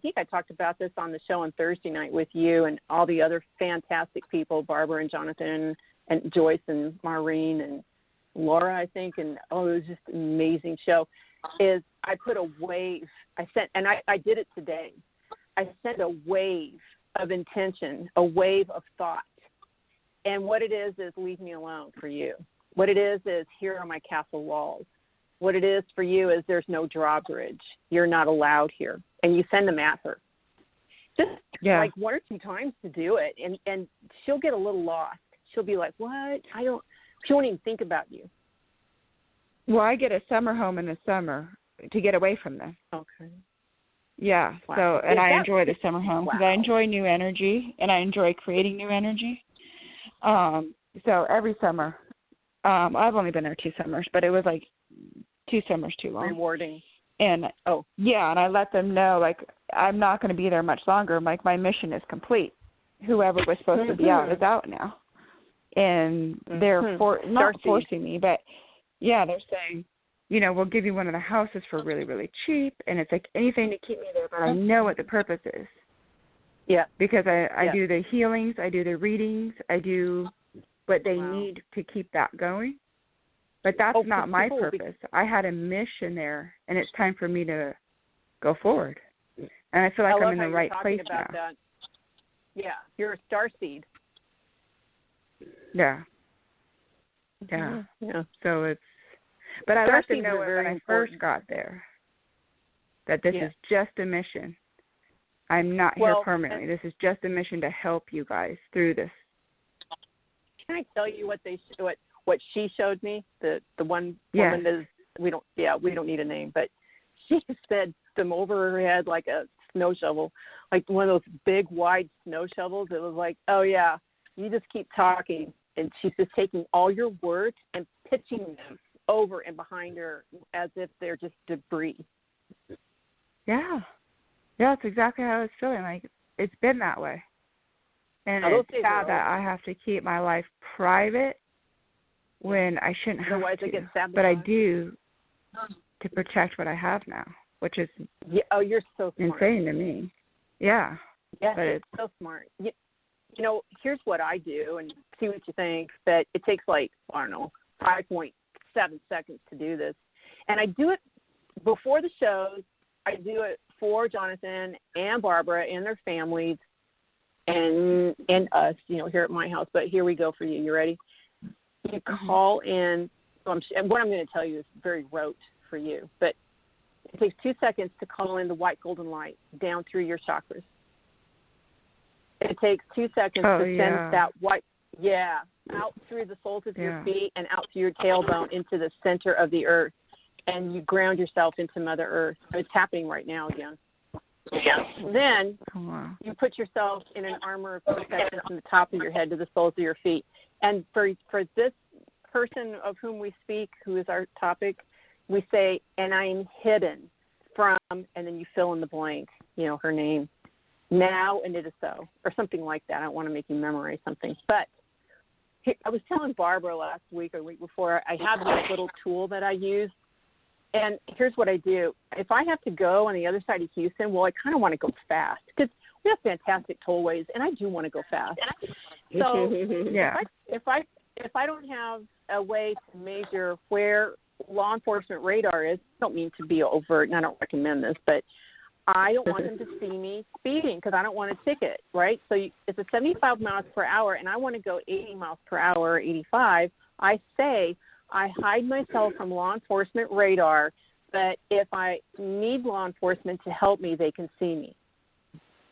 think I talked about this on the show on Thursday night with you and all the other fantastic people, Barbara and Jonathan and Joyce and Maureen and Laura, I think, and it was just an amazing show, is I put a wave. I did it today. I sent a wave of intention, a wave of thought. And what it is leave me alone for you. What it is here are my castle walls. What it is for you is there's no drawbridge. You're not allowed here. And you send them at her. Just like one or two times to do it. And she'll get a little lost. She'll be like, what? She won't even think about you. Well, I get a summer home in the summer to get away from them. Okay. Yeah. Wow. So, and I enjoy the summer home because I enjoy new energy and I enjoy creating new energy. So every summer, I've only been there 2 summers, but it was like 2 summers too long. Rewarding. And and I let them know, like, I'm not going to be there much longer. Like, my mission is complete. Whoever was supposed to be out is out now. And they're not forcing me, but they're saying, we'll give you one of the houses for really, really cheap. And it's like anything to keep me there, but I know what the purpose is. Yeah. Because I do the healings, I do the readings, I do what they need to keep that going. But that's not my purpose. I had a mission there, and it's time for me to go forward. And I feel like I'm in the right place now. That. Yeah, you're a starseed. Yeah. Yeah. Yeah. So it's, but I let them know when I first got there that this is just a mission. I'm not here permanently. This is just a mission to help you guys through this. Can I tell you what she showed me? The one woman that is, we don't need a name, but she said them over her head like a snow shovel, like one of those big wide snow shovels. It was like, oh yeah, you just keep talking, and she's just taking all your words and pitching them over and behind her as if they're just debris. Yeah. Yeah, that's exactly how I was feeling. Like, it's been that way. And it's sad that I have to keep my life private when I shouldn't have to. But I do to protect what I have now, which is you're so smart. Insane to me. Yeah. Yeah, but it's so smart. Here's what I do, and see what you think, that it takes 5.7 seconds to do this. And I do it before the shows. I do it for Jonathan and Barbara and their families and us, here at my house. But here we go for you. You ready? You call in. And what I'm going to tell you is very rote for you, but it takes 2 seconds to call in the white golden light down through your chakras. It takes 2 seconds to send that white, out through the soles of your feet and out through your tailbone into the center of the earth. And you ground yourself into Mother Earth. It's happening right now again. Then you put yourself in an armor of protection from the top of your head to the soles of your feet. And for this person of whom we speak, who is our topic, we say, and I am hidden from, and then you fill in the blank, her name. Now, and it is so, or something like that. I don't want to make you memorize something. But I was telling Barbara last week or week before, I have this little tool that I use. And here's what I do. If I have to go on the other side of Houston, well, I kind of want to go fast because we have fantastic tollways, and I do want to go fast. So yeah. if I don't have a way to measure where law enforcement radar is, I don't mean to be overt, and I don't recommend this, but I don't want them to see me speeding because I don't want a ticket, right? So it's a 75 miles per hour, and I want to go 80 miles per hour or 85. I say I hide myself from law enforcement radar, but if I need law enforcement to help me, they can see me.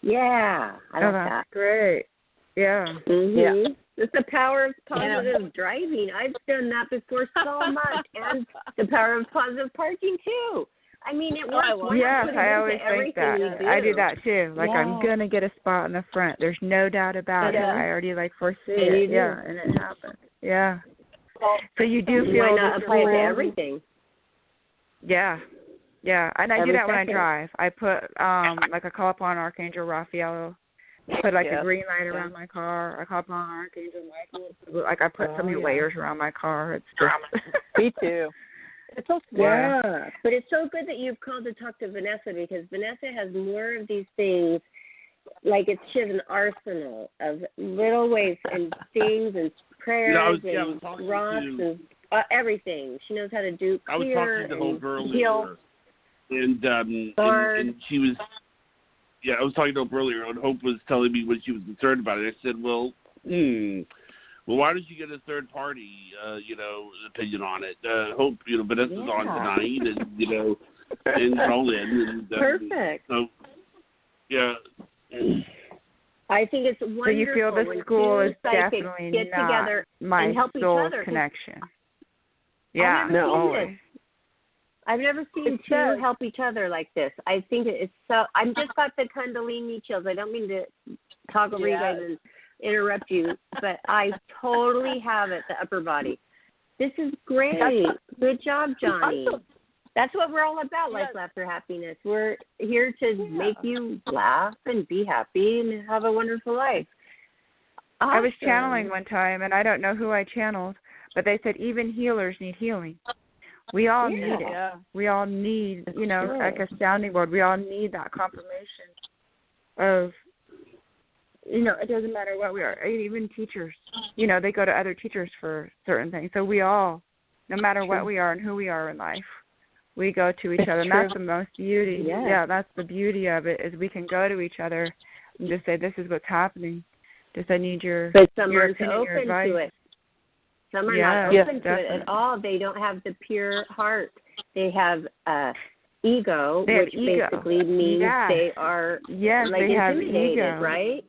Yeah, I like that. Great. Yeah. Mm-hmm. Yeah. It's the power of positive driving. I've done that before so much, and the power of positive parking too. I mean, it works. Yes, I always think that. I do that too. Like, yeah. I'm gonna get a spot in the front. There's no doubt about it. I already foresee it. Yeah, and it happens. Yeah. Well, so you do feel why not apply it to everything? Yeah. Yeah, and I do that when I drive. I put like I call upon Archangel Raphael, put like a green light around my car. I call upon Archangel Michael. Like I put so many layers around my car. It's just me too. It's so smart. Yeah, but it's so good that you've called to talk to Vanessa because Vanessa has more of these things. Like she has an arsenal of little ways and things and prayers and rocks and everything. She knows how to do clear. I was talking to Hope earlier, and she was. Yeah, I was talking to Hope earlier, and Hope was telling me what she was concerned about it. I said, well, why don't you get a third party, opinion on it? Hope, Vanessa's on tonight, and, and call in. And, perfect. So, yeah. I think it's wonderful. So you feel the school is definitely get not together my and help soul's each other. connection. Yeah, I've never seen two help each other like this. I think it's so. I've just got the Kundalini chills. I don't mean to talk over you guys and interrupt you, but I totally have it, the upper body. This is great. Good job, Johnny. That's what we're all about, life, laughter, happiness. We're here to make you laugh and be happy and have a wonderful life. Awesome. I was channeling one time, and I don't know who I channeled, but they said even healers need healing. We all need it. Yeah. We all need, like a sounding board. We all need that confirmation of, it doesn't matter what we are. Even teachers, they go to other teachers for certain things. So we all, no matter what we are and who we are in life, we go to each other. And that's the most beauty. Yes. Yeah, that's the beauty of it, is we can go to each other and just say, this is what's happening. Just I need your But your someone's opinion, open your advice. to it. Some are not open to it at all. They don't have the pure heart. They have ego, which basically means they are like they have intimidated, ego. Right?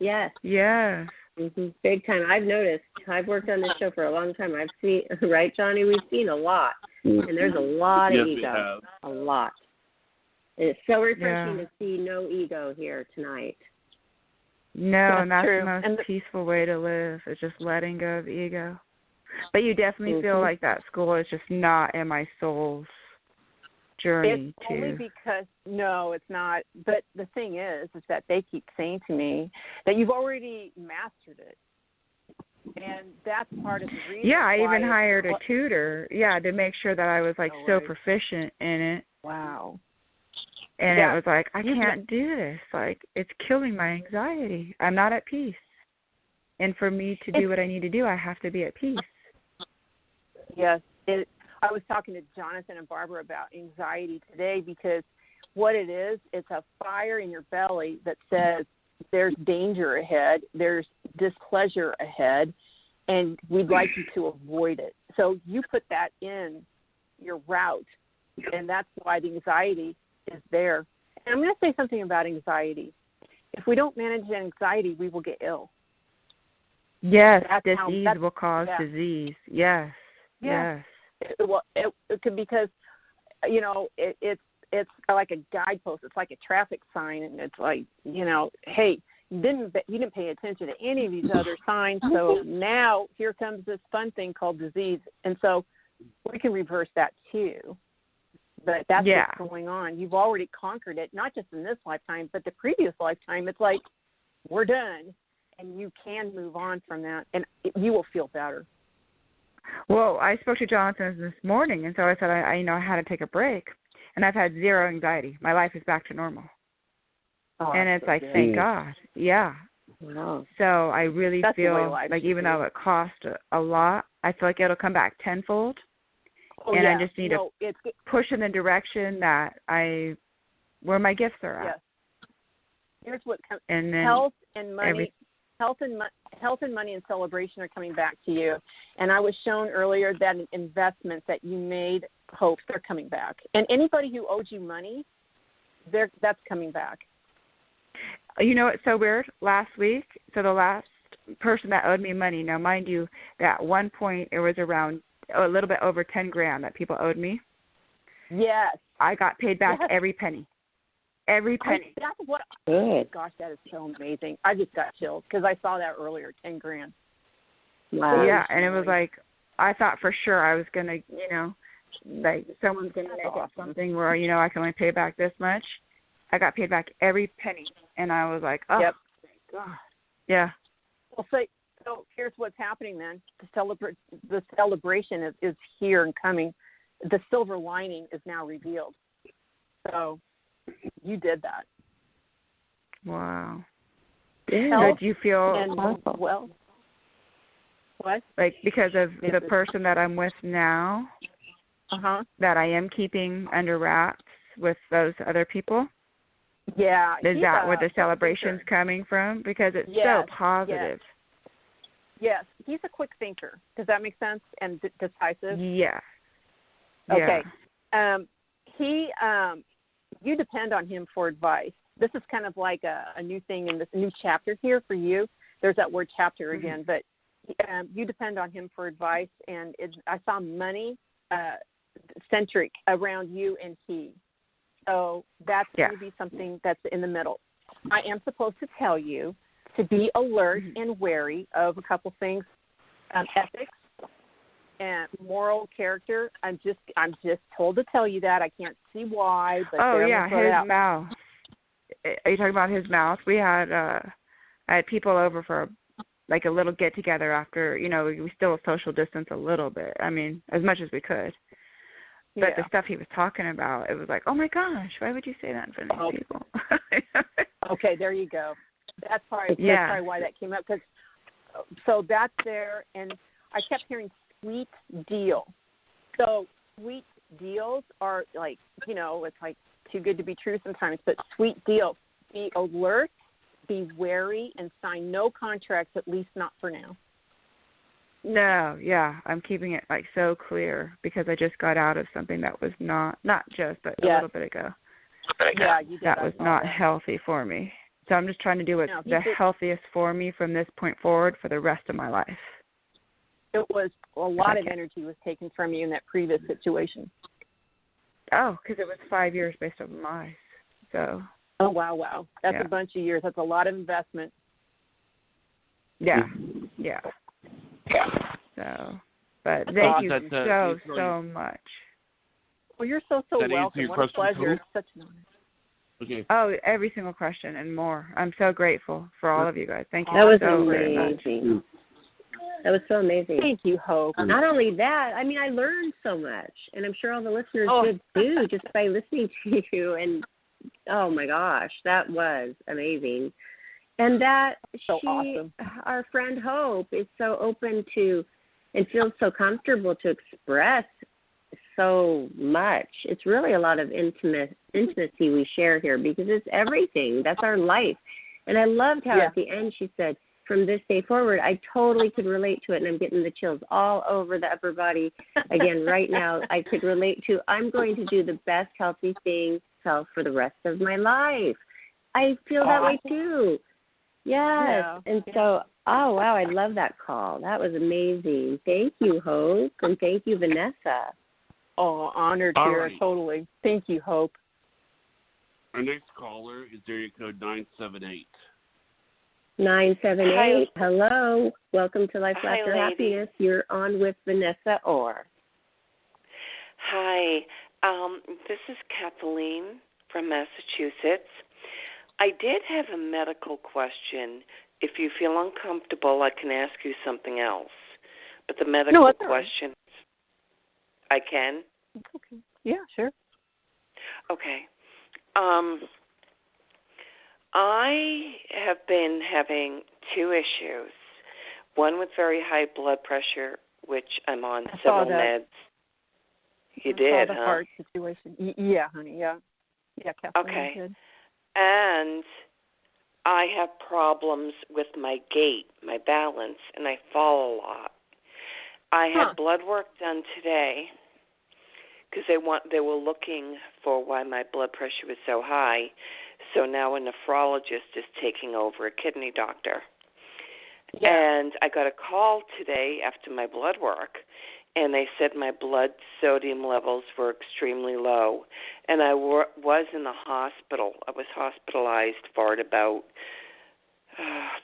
Yes. Yes. Mm-hmm. Big time. I've noticed. I've worked on this show for a long time. I've seen, right, Johnny? We've seen a lot. And there's a lot of ego. A lot. And it's so refreshing to see no ego here tonight. No, and that's the most peaceful way to live, is just letting go of ego. But you definitely feel like that school is just not in my soul's journey. It's only because, no, it's not. But the thing is that they keep saying to me that you've already mastered it. And that's part of the reason. Yeah, I even hired a tutor, to make sure that I was so proficient in it. Wow. And it was like, I can't do this. Like, it's killing my anxiety. I'm not at peace. And for me to do what I need to do, I have to be at peace. Yes. I was talking to Jonathan and Barbara about anxiety today, because what it is, it's a fire in your belly that says there's danger ahead, there's displeasure ahead, and we'd like you to avoid it. So you put that in your route, and that's why the anxiety is there. And I'm going to say something about anxiety. If we don't manage anxiety, we will get ill. Yes, disease will cause disease. Yes. Yes. It could, because, it's like a guidepost. It's like a traffic sign, and it's like, hey, you didn't pay attention to any of these other signs, so now here comes this fun thing called disease. And so we can reverse that too. But that's what's going on. You've already conquered it, not just in this lifetime, but the previous lifetime. It's like, we're done, and you can move on from that, and you will feel better. Well, I spoke to Jonathan this morning, and so I said I had to take a break, and I've had zero anxiety. My life is back to normal. Oh, and it's so like, good. thank God. Yeah. Wow. So I really feel like even be. though it cost a lot, I feel like it'll come back tenfold. Oh, and yeah. I just need to push in the direction that where my gifts are at. Yes. Here's what comes. And then Health and money. Health and money and celebration are coming back to you. And I was shown earlier that an investment that you made, Hope, they're coming back. And anybody who owed you money, that's coming back. You know what's so weird? Last week, so the last person that owed me money, now mind you, at one point it was around a little bit over $10,000 that people owed me. Yes. I got paid back every penny. Every penny. That's what. Good. Gosh, that is so amazing. I just got chills because I saw that earlier. $10,000. Wow. Yeah, and it was like I thought for sure I was gonna, like someone's gonna make up something where I can only pay back this much. I got paid back every penny, and I was like, oh, yep. Thank God. Yeah. Well, so here's what's happening then. The celebration is here and coming. The silver lining is now revealed. So you did that. Wow. Yeah. So do you feel well? What? Like because of the person that I'm with now, that I am keeping under wraps with those other people? Yeah. Is that where the celebration's coming from? Because it's so positive. Yes. He's a quick thinker. Does that make sense? And decisive? Yeah. Okay. You depend on him for advice. This is kind of like a new thing in this new chapter here for you. There's that word chapter again, but you depend on him for advice. And I saw money centric around you and he. So that's going to be something that's in the middle. I am supposed to tell you to be alert and wary of a couple things, ethics and moral character. I'm just told to tell you that. I can't see why. But his mouth. Are you talking about his mouth? We had I had people over for a little get together after we still social distance a little bit. I mean, as much as we could. But the stuff he was talking about, it was like, oh my gosh, why would you say that in front of people? Okay, there you go. That's probably why that came up. So that's there, and I kept hearing sweet deal. So sweet deals are like, it's like too good to be true sometimes, but sweet deals. Be alert, be wary, and sign no contracts, at least not for now. No, I'm keeping it so clear because I just got out of something that was not just, but a little bit ago. Yeah, you did. That was not healthy for me. So I'm just trying to do what's the healthiest for me from this point forward for the rest of my life. It was a lot of energy was taken from you in that previous situation. Oh, because it was 5 years based on my life. So. Oh, wow. That's a bunch of years. That's a lot of investment. Yeah. So, but thank you so much. Well, you're so welcome. What a pleasure. It's such an honor. Okay. Oh, every single question and more. I'm so grateful for all of you guys. Thank you. That was so amazing. That was so amazing. Thank you, Hope. Not only that, I mean, I learned so much, and I'm sure all the listeners did too, just by listening to you. And oh my gosh, that was amazing. And that awesome. Our friend Hope, is so open to and feels so comfortable to express so much. It's really a lot of intimacy we share here because it's everything. That's our life. And I loved how at the end she said, from this day forward, I totally could relate to it, and I'm getting the chills all over the upper body. Again, right now, I could relate to, I'm going to do the best healthy thing for the rest of my life. I feel that way too. Yes. Yeah. And so, oh, wow, I love that call. That was amazing. Thank you, Hope, and thank you, Vanessa. Oh, honored here, totally. Thank you, Hope. Our next caller is area code 978. 978. Hello. Welcome to Life After Happiness. You're on with Vanessa Orr. Hi. This is Kathleen from Massachusetts. I did have a medical question. If you feel uncomfortable, I can ask you something else. but the medical questions, I can? Okay. Yeah, sure. Okay. I have been having two issues. One with very high blood pressure, which I'm on several meds. You did, huh? Heart situation. Yeah, honey. Yeah. Yeah, Kathleen. Okay. Did. And I have problems with my gait, my balance, and I fall a lot. I had blood work done today because they were looking for why my blood pressure was so high. So now a nephrologist is taking over, a kidney doctor. Yeah. And I got a call today after my blood work, and they said my blood sodium levels were extremely low. And I was in the hospital. I was hospitalized for it about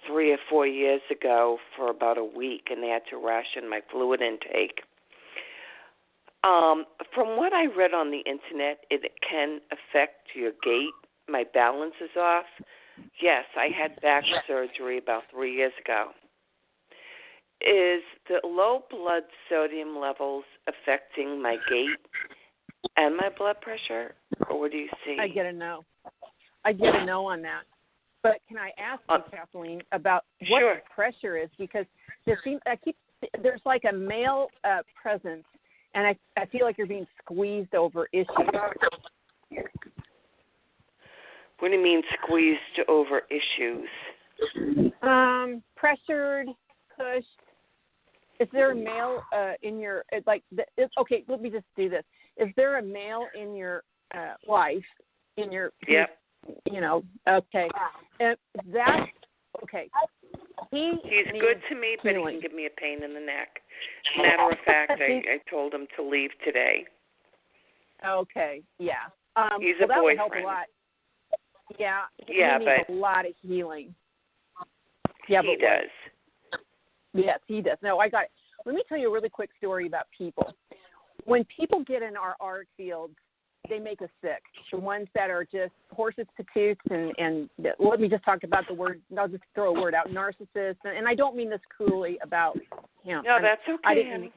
3 or 4 years ago for about a week, and they had to ration my fluid intake. From what I read on the internet, it can affect your gait. My balance is off. Yes, I had back surgery about 3 years ago. Is the low blood sodium levels affecting my gait and my blood pressure, or what do you see? I get a no. I get a no on that. But can I ask you, Kathleen, about what the pressure is? Because there's like a male presence, and I feel like you're being squeezed over issues. What do you mean squeezed over issues? Pressured, pushed. Is there a male in your okay? Let me just do this. Is there a male in your life Yep. Okay. That's okay. He's good to me, but he can give me a pain in the neck. Matter of fact, I told him to leave today. Okay. Yeah. He's a boyfriend. That would help a lot. Yeah. He needs a lot of healing. Yeah, he does. Yes, he does. No, I got it. Let me tell you a really quick story about people. When people get in our auric fields, they make us sick. The ones that are just horses to toots and let me just talk about the word, I'll just throw a word out, narcissist. And I don't mean this cruelly about him. No, that's okay, honey.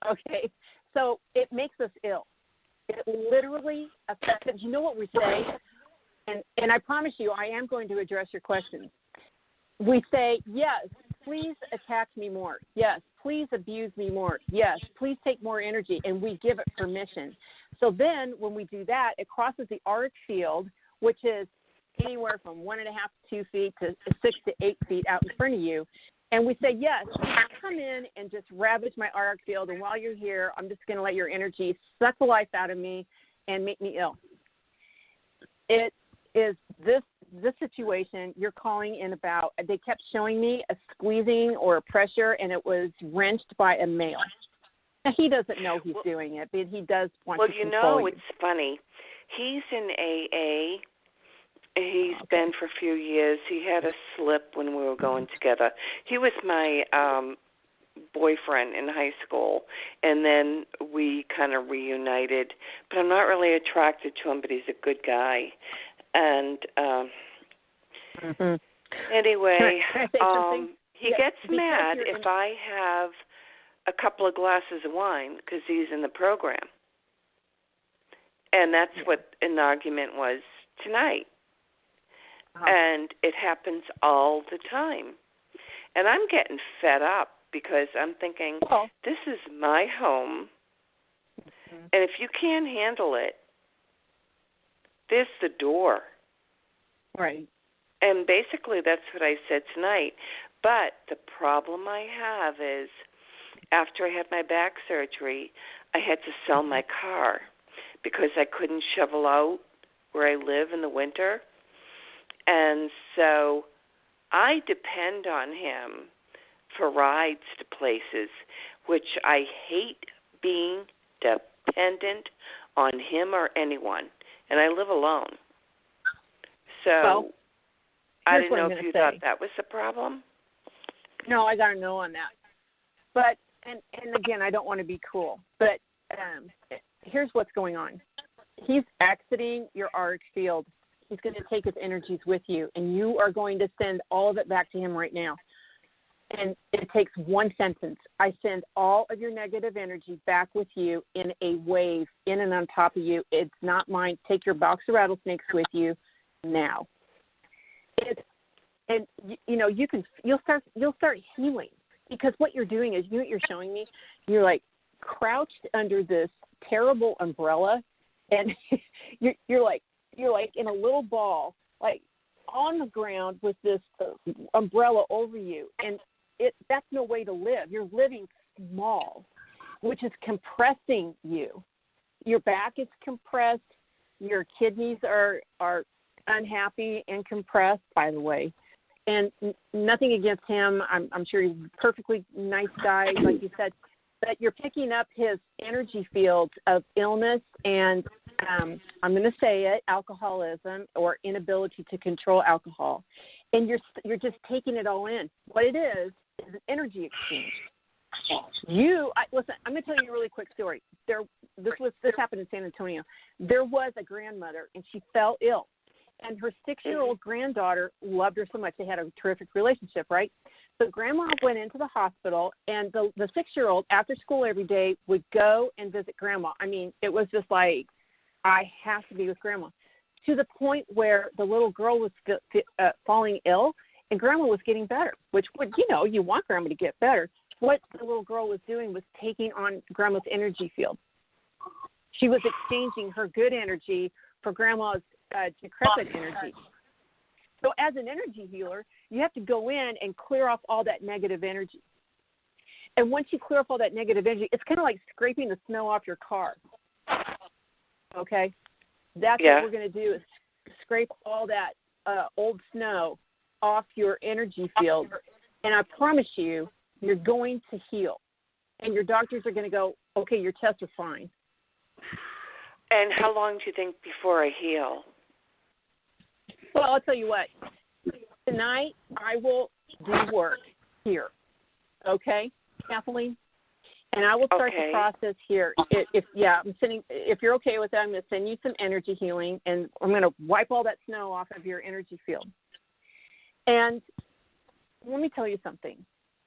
Okay. So it makes us ill. It literally affects us. You know what we say? And I promise you, I am going to address your questions. We say, yes, please attack me more. Yes, please abuse me more. Yes, please take more energy. And we give it permission. So then when we do that, it crosses the auric field, which is anywhere from 1.5 to 2 feet to 6 to 8 feet out in front of you. And we say, yes, come in and just ravage my auric field. And while you're here, I'm just going to let your energy suck the life out of me and make me ill. It is this situation you're calling in about. They kept showing me a squeezing or a pressure, and it was wrenched by a male. Now, he doesn't know he's doing it, but he does want to control you. It's funny. He's in AA. He's been for a few years. He had a slip when we were going together. He was my boyfriend in high school, and then we kind of reunited. But I'm not really attracted to him, but he's a good guy. And anyway, he gets mad if I have a couple of glasses of wine because he's in the program. And that's what an argument was tonight. And it happens all the time. And I'm getting fed up because I'm thinking, this is my home. And if you can't handle it, there's the door. Right. And basically that's what I said tonight. But the problem I have is after I had my back surgery, I had to sell my car because I couldn't shovel out where I live in the winter. And so I depend on him for rides to places, which I hate being dependent on him or anyone. And I live alone. So I didn't know if you thought that was the problem. No, I got a no on that. But, and again, I don't want to be cruel, but here's what's going on. He's exiting your auric field. He's going to take his energies with you, and you are going to send all of it back to him right now. And it takes one sentence. I send all of your negative energy back with you in a wave, in and on top of you. It's not mine. Take your box of rattlesnakes with you now. You'll start healing, because what you're doing is, you're showing me, you're like crouched under this terrible umbrella, and you're like in a little ball, like on the ground with this umbrella over you, and that's no way to live. You're living small, which is compressing you. Your back is compressed. Your kidneys are unhappy and compressed, by the way. And nothing against him. I'm sure he's a perfectly nice guy, like you said. But you're picking up his energy field of illness and, I'm going to say it, alcoholism, or inability to control alcohol. And you're just taking it all in. What it is an energy exchange. Listen, I'm going to tell you a really quick story. This happened in San Antonio. There was a grandmother, and she fell ill. And her 6-year-old granddaughter loved her so much. They had a terrific relationship, right? So grandma went into the hospital, and the 6-year-old, after school every day, would go and visit grandma. I mean, it was just like, I have to be with grandma. To the point where the little girl was falling ill, and grandma was getting better, which would, you want grandma to get better. What the little girl was doing was taking on grandma's energy field. She was exchanging her good energy for grandma's decrepit energy. So as an energy healer, you have to go in and clear off all that negative energy. And once you clear off all that negative energy, it's kind of like scraping the snow off your car. Okay? That's what we're going to do, is scrape all that old snow off your energy field. And I promise you, you're going to heal. And your doctors are going to go, okay, your tests are fine. And how long do you think before I heal? Well, I'll tell you what. Tonight, I will do work here. Okay, Kathleen? And I will start the process here. If you're okay with that, I'm going to send you some energy healing, and I'm going to wipe all that snow off of your energy field. And let me tell you something.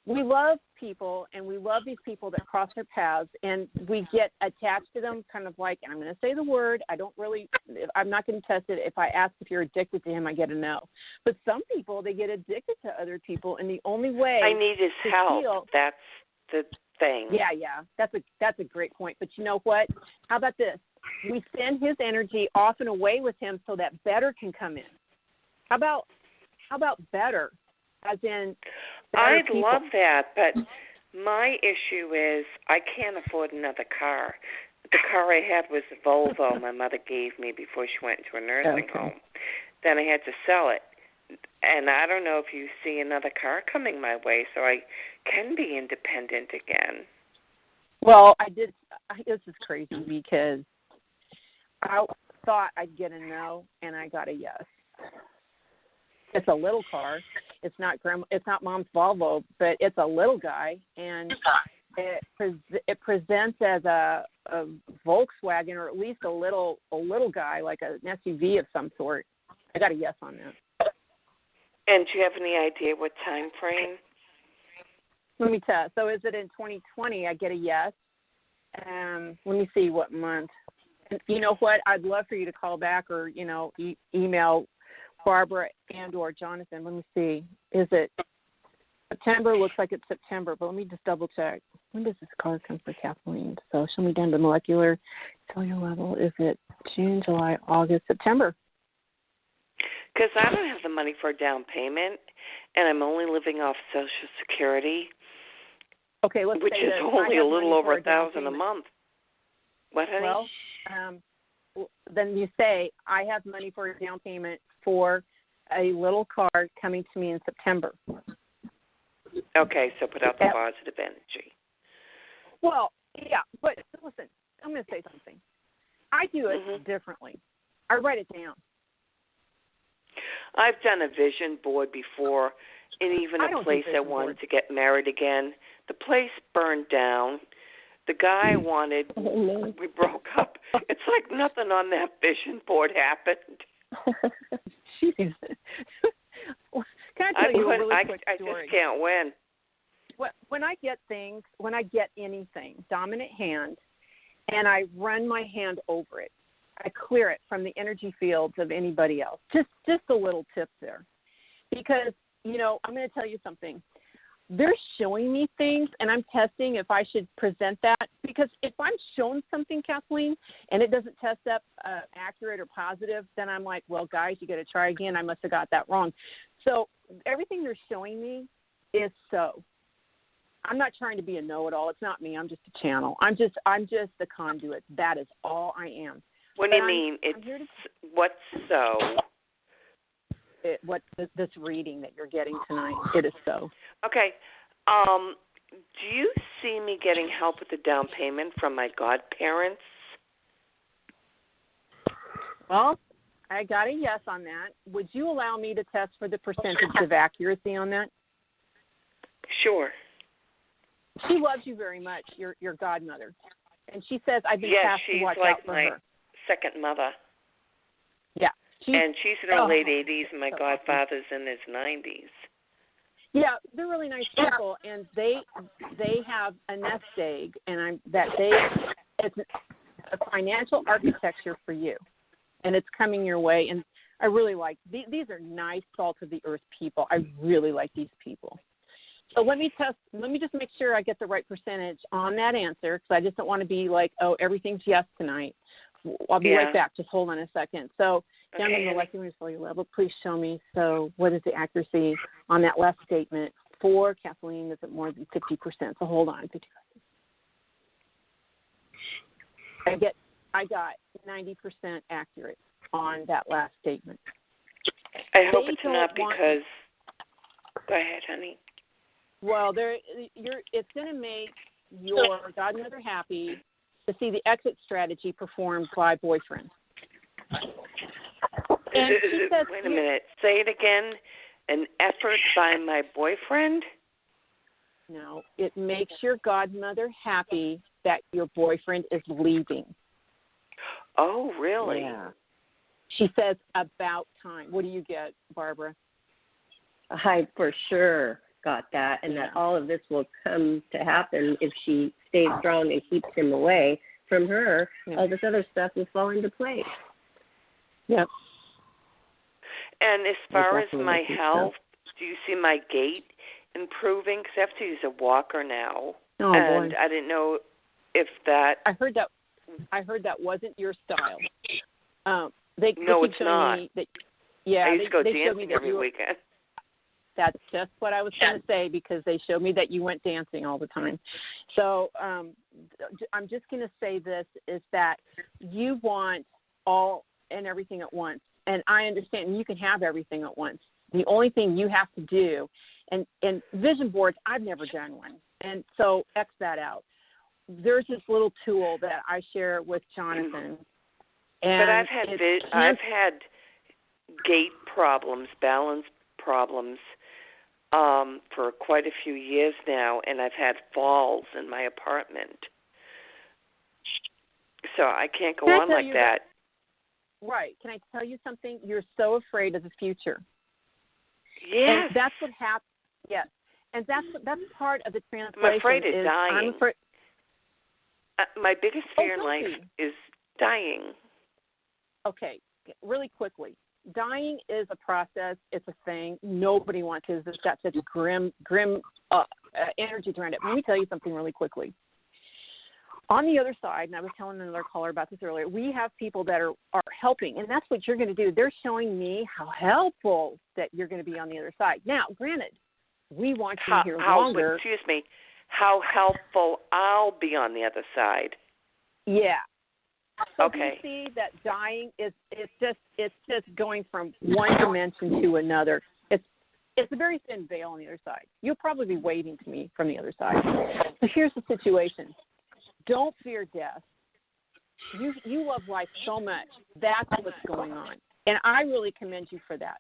We love people, and we love these people that cross our paths, and we get attached to them, kind of like, and I'm going to say the word, I'm not going to test it. If I ask if you're addicted to him, I get a no. But some people, they get addicted to other people, and the only way I need his help. That's the thing. Yeah. That's a great point. But you know what? How about this? We send his energy off and away with him so that better can come in. How about better? As in, I'd love that, but my issue is I can't afford another car. The car I had was a Volvo my mother gave me before she went into a nursing home. Then I had to sell it. And I don't know if you see another car coming my way, so I can be independent again. Well, I did. This is crazy because I thought I'd get a no, and I got a yes. It's a little car. It's not Mom's Volvo, but it's a little guy, and it presents as a Volkswagen, or at least a little guy, like an SUV of some sort. I got a yes on that. And do you have any idea what time frame? Let me tell you. So is it in 2020? I get a yes. Let me see what month. And you know what? I'd love for you to call back or email Barbara and or Jonathan. Let me see. Is it September? Looks like it's September, but let me just double check. When does this card come for Kathleen? So show me down to molecular cellular level. Is it June, July, August, September? Because I don't have the money for a down payment, and I'm only living off Social Security. Okay, let's which say is that only a little over $1,000 a month. What, honey? Well, then you say, I have money for a down payment for a little car coming to me in September. Okay, so put out the positive energy. Well, yeah, but listen, I'm going to say something. I do it differently. I write it down. I've done a vision board before, and even a place I wanted to get married again. The place burned down. The guy wanted, we broke up. It's like nothing on that vision board happened. Jeez. Can I tell you a really quick story? I just can't win. when I get anything, dominant hand, and I run my hand over it, I clear it from the energy fields of anybody else. Just a little tip there. Because, I'm going to tell you something. They're showing me things, and I'm testing if I should present that. Because if I'm shown something, Kathleen, and it doesn't test up accurate or positive, then I'm like, well, guys, you got to try again. I must have got that wrong. So everything they're showing me is so. I'm not trying to be a know-it-all. It's not me. I'm just a channel. I'm just the conduit. That is all I am. What do you mean? What's so? This reading that you're getting tonight, it is so. Okay. Do you see me getting help with the down payment from my godparents? Well, I got a yes on that. Would you allow me to test for the percentage of accuracy on that? Sure. She loves you very much, your godmother. And she says, I've been tasked to watch like out for my her. Second mother. Yeah. She's in her late 80s, and my godfather's in his 90s. Yeah, they're really nice people, and they have a nest egg, and it's a financial architecture for you, and it's coming your way. And I really like these are nice, salt of the earth people. I really like these people. So let me just make sure I get the right percentage on that answer, because I just don't want to be like, oh, everything's yes tonight. I'll be right back. Just hold on a second. So down in the electromagnetic level, please show me. So what is the accuracy on that last statement for Kathleen? Is it more than 50%? So hold on. 50%. I got 90% accurate on that last statement. I hope it's not because. Go ahead, honey. Well, it's going to make your godmother happy to see the exit strategy performed by boyfriend. And wait a minute. Say it again. An effort by my boyfriend? No, it makes your godmother happy that your boyfriend is leaving. Oh, really? Yeah. She says about time. What do you get, Barbara? I for sure got that, and that all of this will come to happen if she stays strong and keeps him away from her. All this other stuff will fall into place. Yep. And as far as my health, do you see my gait improving? Because I have to use a walker now. Oh, and boy. I didn't know if that. I heard that wasn't your style. No, it's not. I used to go dancing every weekend. That's just what I was going to say, because they showed me that you went dancing all the time. So I'm just going to say this, is that you want all and everything at once. And I understand you can have everything at once. The only thing you have to do, and vision boards, I've never done one. And so X that out. There's this little tool that I share with Jonathan. And but I've had gait problems, balance problems for quite a few years now, and I've had falls in my apartment. So I can't go on like that. Right. Can I tell you something? You're so afraid of the future. Yes. And that's what happens. Yes. And that's part of the translation. I'm afraid of dying. I'm afraid. My biggest fear in life is dying. Okay. Really quickly. Dying is a process. It's a thing. Nobody wants to. It's got such grim energy around it. Let me tell you something really quickly. On the other side, and I was telling another caller about this earlier, we have people that are helping, and that's what you're going to do. They're showing me how helpful that you're going to be on the other side. Now, granted, we want you here longer. Excuse me. How helpful I'll be on the other side. Yeah. So okay. You see that dying it's just going from one dimension to another. It's a very thin veil on the other side. You'll probably be waving to me from the other side. So here's the situation. Don't fear death. You love life so much. That's what's going on. And I really commend you for that.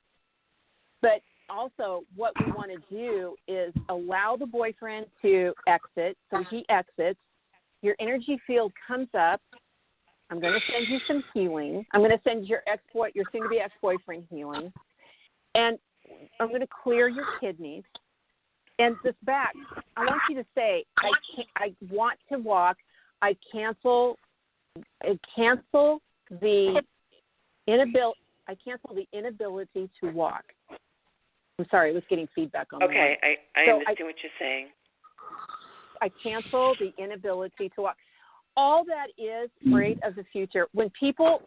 But also what we want to do is allow the boyfriend to exit. So he exits. Your energy field comes up. I'm going to send you some healing. I'm going to send your soon-to-be ex-boyfriend healing. And I'm going to clear your kidneys. And this back, I want you to say, I want to walk. I cancel the inability. I cancel the inability to walk. I'm sorry, I was getting feedback on that. Okay, I understand what you're saying. I cancel the inability to walk. All that is afraid of the future. When people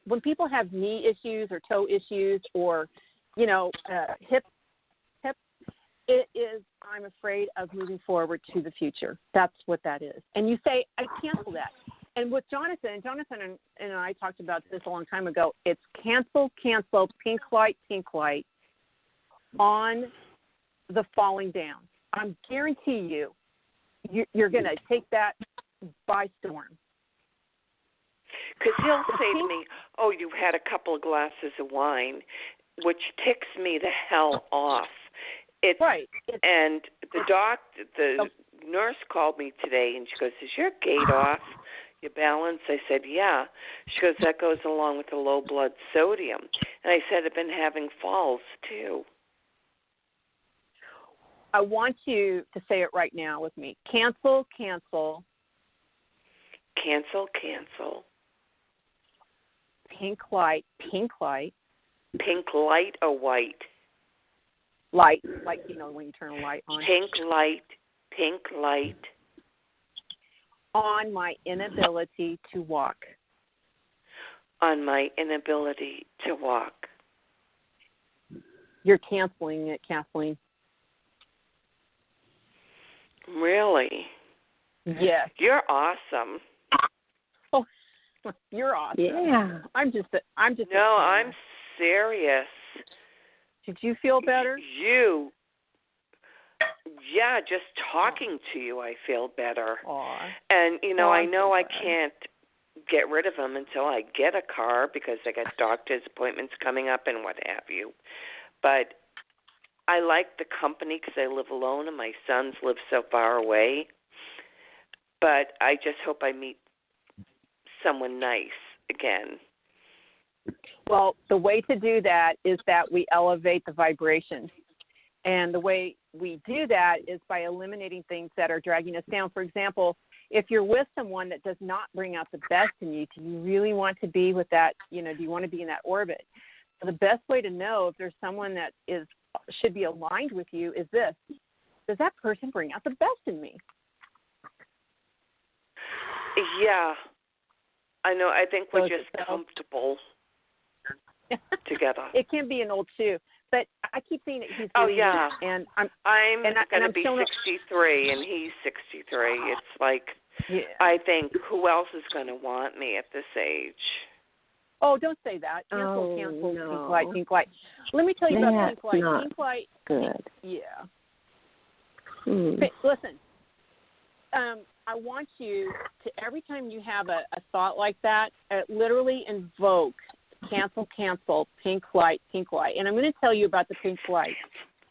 have knee issues or toe issues or, hip, it is, I'm afraid of moving forward to the future. That's what that is. And you say, I cancel that. And with Jonathan and I talked about this a long time ago, it's cancel, pink light, on the falling down. I guarantee you're going to take that by storm. Because he'll say to me, oh, you've had a couple of glasses of wine, which ticks me the hell off. Right. And the nurse called me today, and she goes, is your gait off, your balance? I said, yeah. She goes, that goes along with the low blood sodium. And I said, I've been having falls, too. I want you to say it right now with me. Cancel. Cancel. Pink light. Pink light or white? Light, when you turn a light on. Pink light. On my inability to walk. On my inability to walk. You're canceling it, Kathleen. Really? Yes. You're awesome. Oh, you're awesome. Yeah. I'm just. No, I'm serious. Did you feel better? Yeah, just talking to you, I feel better. Aww. And, I know I can't get rid of them until I get a car because I got doctor's appointments coming up and what have you. But I like the company because I live alone and my sons live so far away. But I just hope I meet someone nice again. Well, the way to do that is that we elevate the vibration. And the way we do that is by eliminating things that are dragging us down. For example, if you're with someone that does not bring out the best in you, do you really want to be with that, do you want to be in that orbit? So the best way to know if there's someone that should be aligned with you is this. Does that person bring out the best in me? Yeah. I know. I think we're just comfortable together. It can be an old shoe. But I keep seeing it. He's yeah. And I'm going to be 63, and he's 63. It's like, I think, who else is going to want me at this age? Oh, don't say that. Cancel, no. Pink light. Let me tell you about pink light. Pink light. Good. Yeah. Listen, I want you to, every time you have a thought like that, literally invoke cancel, pink light. And I'm going to tell you about the pink light.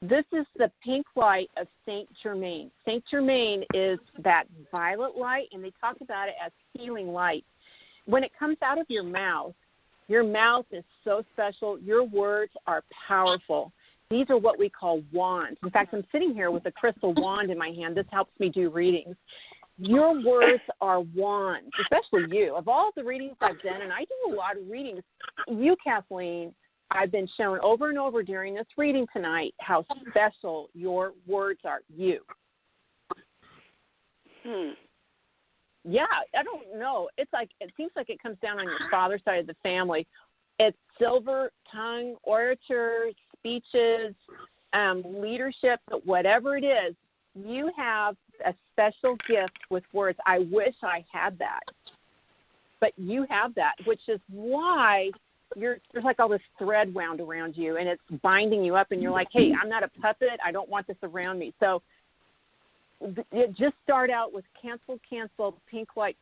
This is the pink light of Saint Germain. Saint Germain is that violet light, and they talk about it as healing light. When it comes out of your mouth is so special. Your words are powerful. These are what we call wands. In fact, I'm sitting here with a crystal wand in my hand. This helps me do readings. Your words are wands, especially you. Of all the readings I've done, and I do a lot of readings, you, Kathleen, I've been shown over and over during this reading tonight how special your words are. You. Yeah, I don't know. It's like, it seems like it comes down on your father's side of the family. It's silver tongue, orator, speeches, leadership, but whatever it is, you have a special gift with words. I wish I had that. But you have that, which is why there's like all this thread wound around you, and it's binding you up, and you're like, hey, I'm not a puppet. I don't want this around me. So just start out with cancel, pink light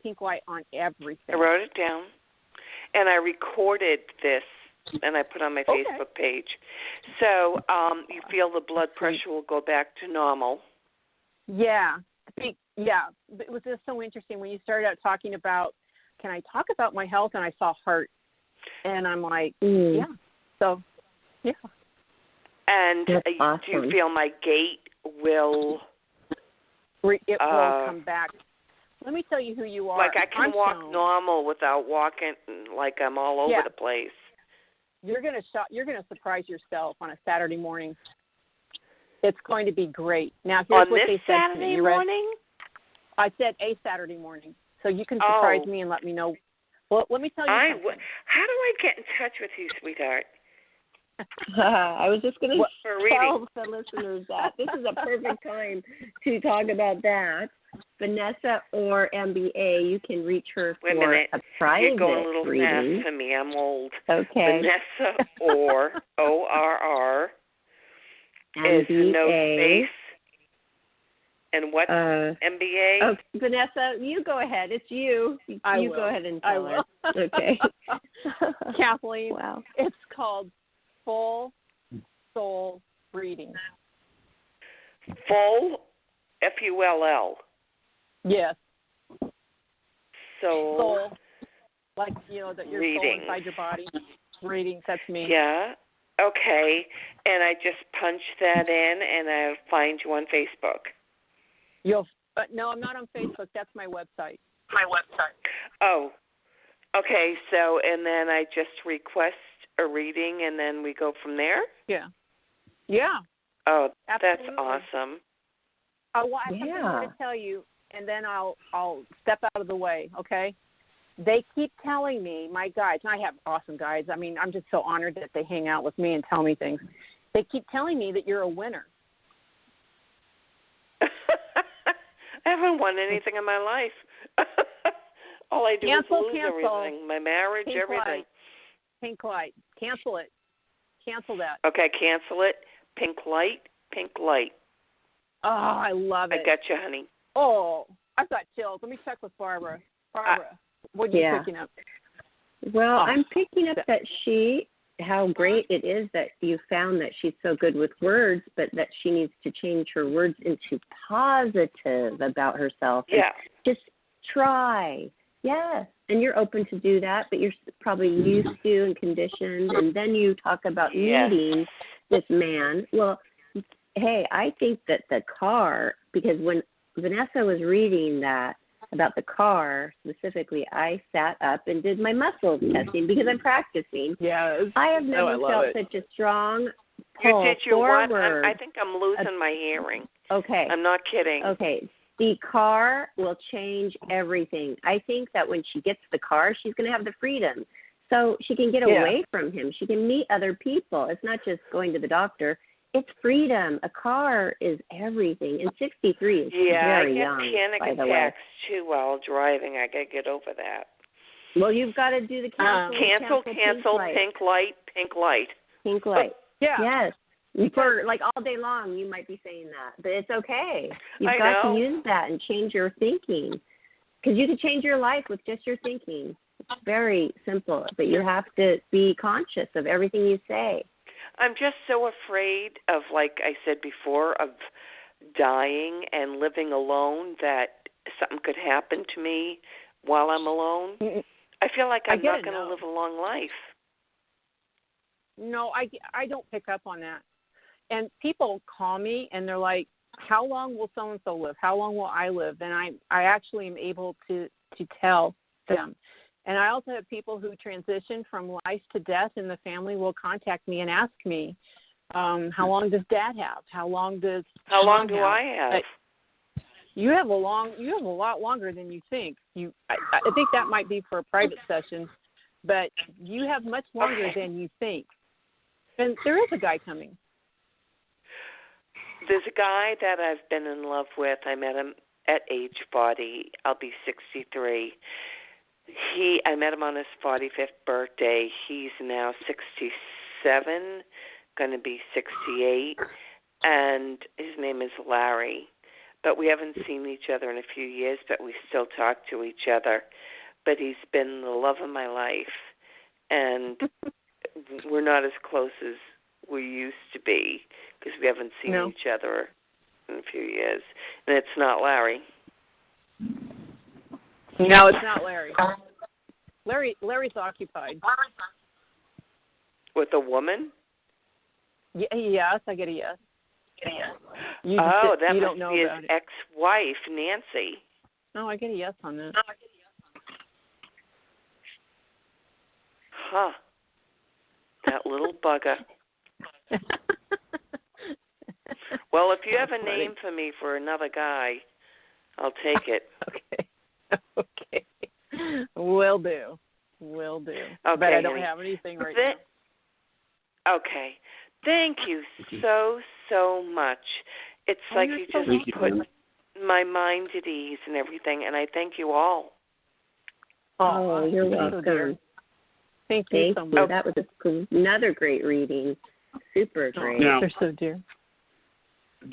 on everything. I wrote it down, and I recorded this, and I put on my Facebook page. So you feel the blood pressure will go back to normal. Yeah. It was just so interesting when you started out talking about, can I talk about my health? And I saw heart. And I'm like, yeah. So, yeah. And awesome. Do you feel my gait will It will come back. Let me tell you who you are. Like I can walk normal without walking like I'm all over the place. You're gonna surprise yourself on a Saturday morning. It's going to be great. Now here's what they said to me. Saturday morning? I said a Saturday morning, so you can surprise me and let me know. Well, let me tell you something. How do I get in touch with you, sweetheart? I was just going to tell the listeners that this is a perfect time to talk about that. Vanessa Orr, MBA, you can reach her for a private You're going a little reading. fast for me. I'm old. Okay. Vanessa Orr, ORR, is no space. And what, MBA? Oh, Vanessa, you go ahead. It's you. You go ahead and tell her. Okay. Kathleen, wow. It's called Full Soul Reading. Full, Full. Yes. Soul. Like, that your reading. soul inside your body. Reading, that's me. Yeah. Okay. And I just punch that in and I'll find you on Facebook. No, I'm not on Facebook. That's my website. Oh. Okay. So, and then I just request a reading and then we go from there? Yeah. Yeah. Oh, absolutely. That's awesome. I have something more to tell you, and then I'll step out of the way, okay? They keep telling me, my guides, and I have awesome guides. I mean, I'm just so honored that they hang out with me and tell me things. They keep telling me that you're a winner. I haven't won anything in my life. All I do is lose everything. My marriage, everything. Pink light. Cancel it. Cancel that. Okay, cancel it. Pink light. Oh, I love it. I got you, honey. Oh, I've got chills. Let me check with Barbara. Barbara, what are you picking up? Well, I'm picking up that how great it is that you found that she's so good with words, but that she needs to change her words into positive about herself. Yeah. Just try. Yes. And you're open to do that, but you're probably used to and conditioned. And then you talk about meeting this man. Well, hey, I think that the car, because when Vanessa was reading that about the car specifically, I sat up and did my muscle testing because I'm practicing. Yes. I have never felt such a strong pull you did your forward. I think I'm losing my hearing. Okay. I'm not kidding. Okay. The car will change everything. I think that when she gets the car, she's going to have the freedom. So she can get away from him. She can meet other people. It's not just going to the doctor. It's freedom. A car is everything. And 63 is very young, by the way. I get panic attacks, too, while driving. I got to get over that. Well, you've got to do the cancel, pink light. Pink light. Yeah. Yes. For like all day long, you might be saying that, but it's okay. You've got to use that and change your thinking, because you can change your life with just your thinking. It's very simple, but you have to be conscious of everything you say. I'm just so afraid of, like I said before, of dying and living alone, that something could happen to me while I'm alone. I feel like I'm not going to live a long life. No, I don't pick up on that. And people call me and they're like, how long will so-and-so live? How long will I live? And I actually am able to tell them. And I also have people who transition from life to death, and the family will contact me and ask me, how long does Dad have? How long do I have? You have a lot longer than you think. I think that might be for a private session, but you have much longer than you think. And there is a guy coming. There's a guy that I've been in love with. I met him at age 40. I'll be 63. I met him on his 45th birthday. He's now 67, going to be 68, and his name is Larry. But we haven't seen each other in a few years, but we still talk to each other. But he's been the love of my life, and we're not as close as we used to be because we haven't seen each other in a few years. And it's not Larry. No, it's not Larry. Larry's occupied. With a woman? Yes, I get a yes. That you must don't know be his about it. ex-wife, Nancy. Oh, I get a yes on that. Huh. That little bugger. Well, if you have a name for me for another guy, I'll take it. Okay. Will do. Okay, but I don't have anything right now. Okay. Thank you so much. It's like you just put my mind at ease and everything, and I thank you all. Oh, you're welcome. Thank you so much. That was another great reading. Super great. Now, they're so dear.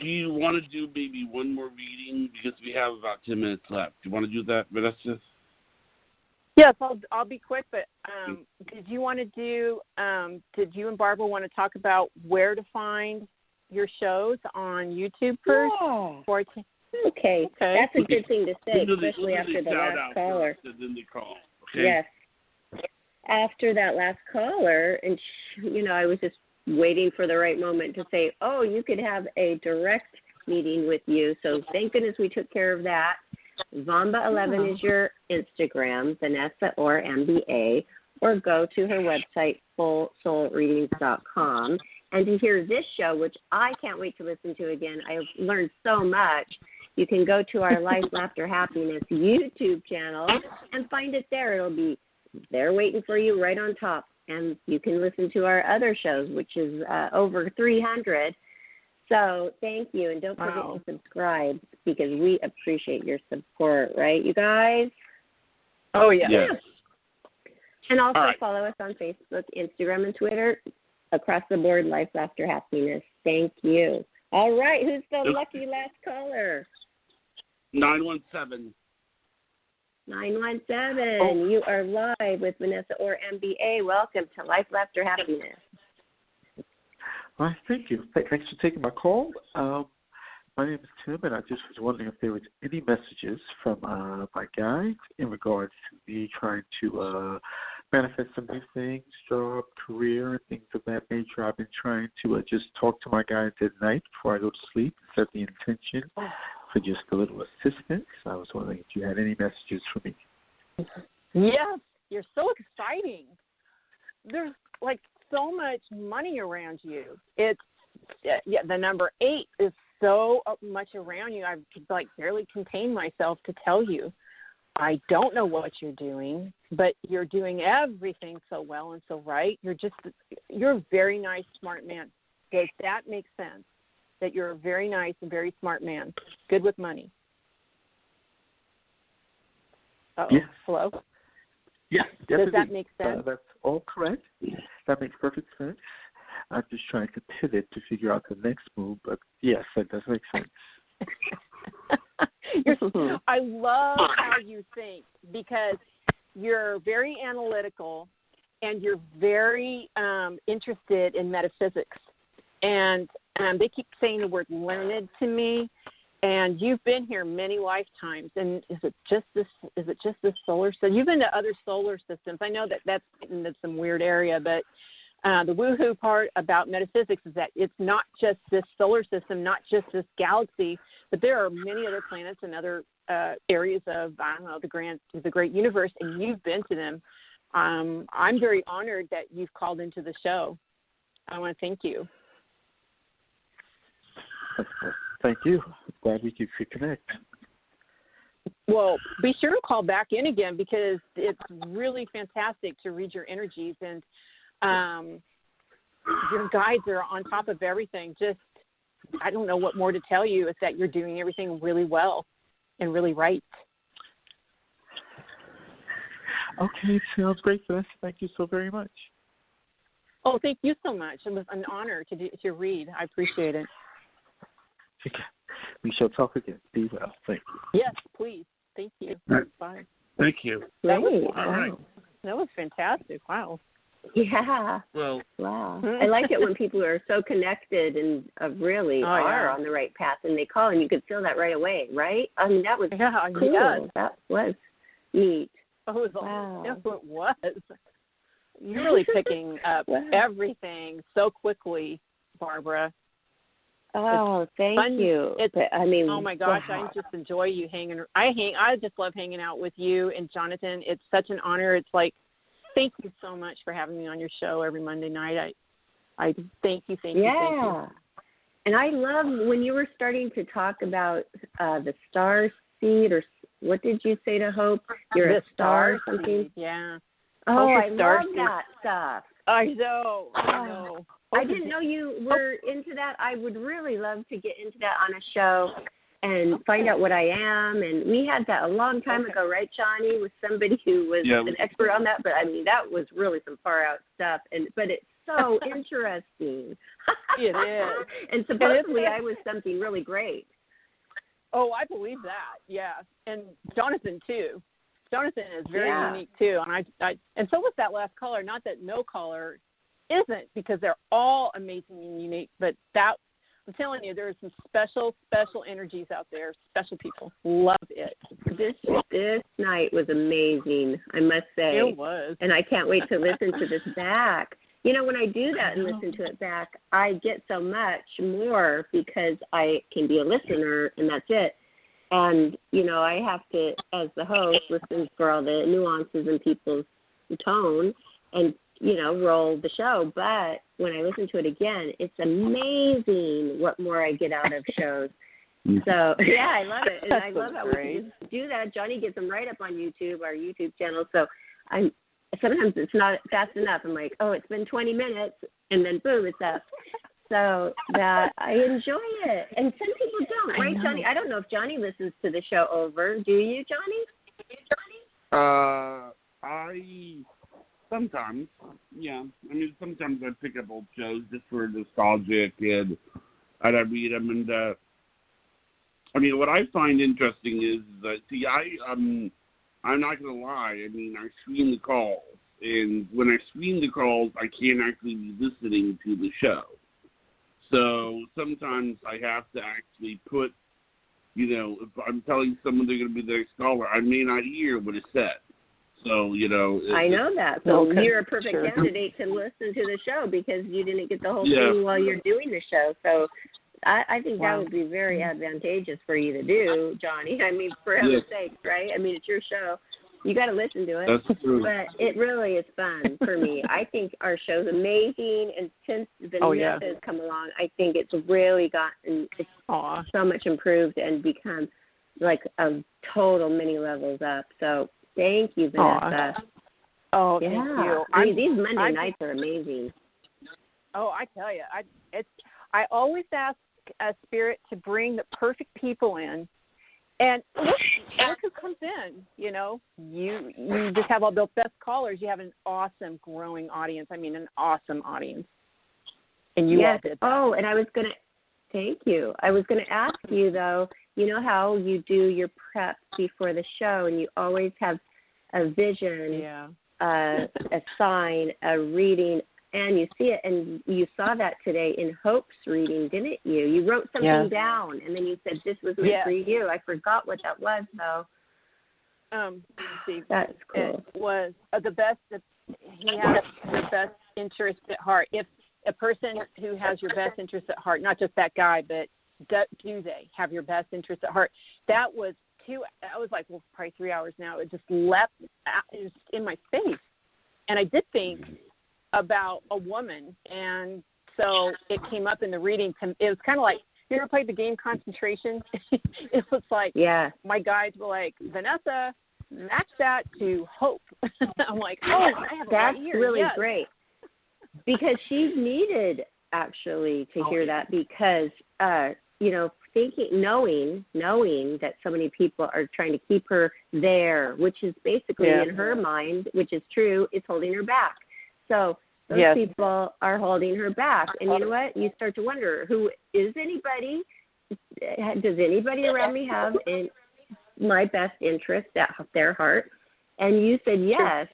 Do you want to do maybe one more reading because we have about 10 minutes left? Do you want to do that, Vanessa? Yes, I'll be quick. But did you want to do? Did you and Barbara want to talk about where to find your shows on YouTube first? Yeah. Okay, that's a good thing to say, especially after the last caller. And then they call. Okay? Yes. After that last caller, and I was just waiting for the right moment to say, oh, you could have a direct meeting with you. So thank goodness we took care of that. Vamba11 is your Instagram, Vanessa Orr MBA, or go to her website, fullsoulreadings.com. And to hear this show, which I can't wait to listen to again, I've learned so much. You can go to our Life, Laughter, Happiness YouTube channel and find it there. It'll be there waiting for you right on top. And you can listen to our other shows, which is over 300. So thank you. And don't forget to subscribe because we appreciate your support, right, you guys? Oh, yeah. Yes. And also follow us on Facebook, Instagram, and Twitter. Across the board, Life, Laughter, Happiness. Thank you. All right. Who's the lucky last caller? 917. 917. You are live with Vanessa Orr MBA. Welcome to Life, Laughter, Happiness. All right, thank you. Thanks for taking my call. My name is Tim, and I just was wondering if there was any messages from my guide in regards to me trying to manifest some new things, job, career, and things of that nature. I've been trying to just talk to my guides at night before I go to sleep, set the intention for just a little assistance. I was wondering if you had any messages for me. Yes, you're so exciting. There's like so much money around you. It's the number 8 is so much around you. I could barely contain myself to tell you. I don't know what you're doing, but you're doing everything so well and so right. You're a very nice, smart man. Does that make sense? That you're a very nice and very smart man. Good with money. Uh-oh. Yes. Hello? Yes. Does that make sense? That's all correct. That makes perfect sense. I'm just trying to pivot to figure out the next move, but yes, that does make sense. I love how you think because you're very analytical and you're very interested in metaphysics. And they keep saying the word learned to me. And you've been here many lifetimes. And is it just this solar system? You've been to other solar systems. I know that's in some weird area, but the woohoo part about metaphysics is that it's not just this solar system, not just this galaxy, but there are many other planets and other areas of, the great universe, and you've been to them. I'm very honored that you've called into the show. I want to thank you. Thank you. Glad we could connect. Well, be sure to call back in again because it's really fantastic to read your energies, and your guides are on top of everything. Just, I don't know what more to tell you. It's that you're doing everything really well and really right. Okay, sounds great, Vanessa. Thank you so very much. Oh, thank you so much. It was an honor to read. I appreciate it. Okay. We shall talk again. Be well. Thank you. Yes, please. Thank you. Right. Bye. Thank you. Great. All right. That was fantastic. Wow. Yeah. Well. Wow. I like it when people are so connected and really are on the right path, and they call, and you could feel that right away, right? I mean, that was cool. Yes. That was neat. Oh, it was wow. Yes, it was. You're really picking up everything so quickly, Barbara. Oh, thank you. Oh my gosh, wow. I just enjoy you hanging. I just love hanging out with you and Jonathan. It's such an honor. It's like, thank you so much for having me on your show every Monday night. I thank you. Yeah. And I love when you were starting to talk about the star seed, or what did you say to Hope? You're a star or something? Seed, yeah. Oh, I love that stuff. I know. I didn't know you were into that. I would really love to get into that on a show and find out what I am. And we had that a long time ago, right, Johnny, with somebody who was an expert on that. But, I mean, that was really some far-out stuff. But it's so interesting. It is. And supposedly I was something really great. Oh, I believe that, yeah. And Jonathan, too. Jonathan is very unique, too. And and so was that last caller. Not that no caller isn't, because they're all amazing and unique, but that, I'm telling you, there are some special energies out there, special people. Love it. This night was amazing, I must say. It was. And I can't wait to listen to this back. You know, when I do that and listen to it back, I get so much more because I can be a listener and that's it. And, you know, I have to, as the host, listen for all the nuances in people's tone and, you know, roll the show. But when I listen to it again, it's amazing what more I get out of shows. So, yeah, I love it. And I love how we can just do that. Johnny gets them right up on YouTube, our YouTube channel. So sometimes it's not fast enough. I'm like, oh, it's been 20 minutes, and then boom, it's up. So that I enjoy it. And some people don't, right, Johnny? I don't know if Johnny listens to the show over. Do you, Johnny? Sometimes, yeah. I mean, sometimes I pick up old shows just for nostalgic, and I read them. And I mean, what I find interesting is that, I'm not gonna lie. I mean, I screen the calls, and when I screen the calls, I can't actually be listening to the show. So sometimes I have to actually put, you know, if I'm telling someone they're going to be the next caller, I may not hear what is said. So, you know. I know that. So you're a perfect candidate to listen to the show because you didn't get the whole thing while you're doing the show. So I think that would be very advantageous for you to do, Johnny. I mean, for heaven's sake, right? I mean, it's your show. You got to listen to it. That's true. But it really is fun for me. I think our show's amazing, and since Vanessa has come along, I think it's really gotten so much improved and become like a total many levels up. So thank you, Vanessa. Oh, thank you. I mean, these Monday nights are amazing. Oh, I tell you, I always ask a Spirit to bring the perfect people in. And look who comes in, you know. You just have all the best callers. You have an awesome growing audience. I mean, an awesome audience. And you all did that. Oh, and thank you. I was going to ask you, though, you know how you do your prep before the show and you always have a vision, a sign, a reading, and you see it, and you saw that today in Hope's reading, didn't you? You wrote something down, and then you said, this was meant for you. I forgot what that was, though. Let's see. That's cool. It was the best, he has your best interest at heart. If a person who has your best interest at heart, not just that guy, but do they have your best interest at heart? That was like, probably 3 hours now. It just leapt in my face. And I did think about a woman, and so it came up in the reading. It was kind of like, you ever played the game Concentration? It was like, my guides were like, Vanessa, match that to Hope. I'm like, I have that's a really great, because she needed actually to hear that, because you know, knowing that so many people are trying to keep her there, which is basically in her mind, which is true, is holding her back. So those people are holding her back. And you know what? You start to wonder, who is anybody? Does anybody around me have my best interest at their heart? And you said yes.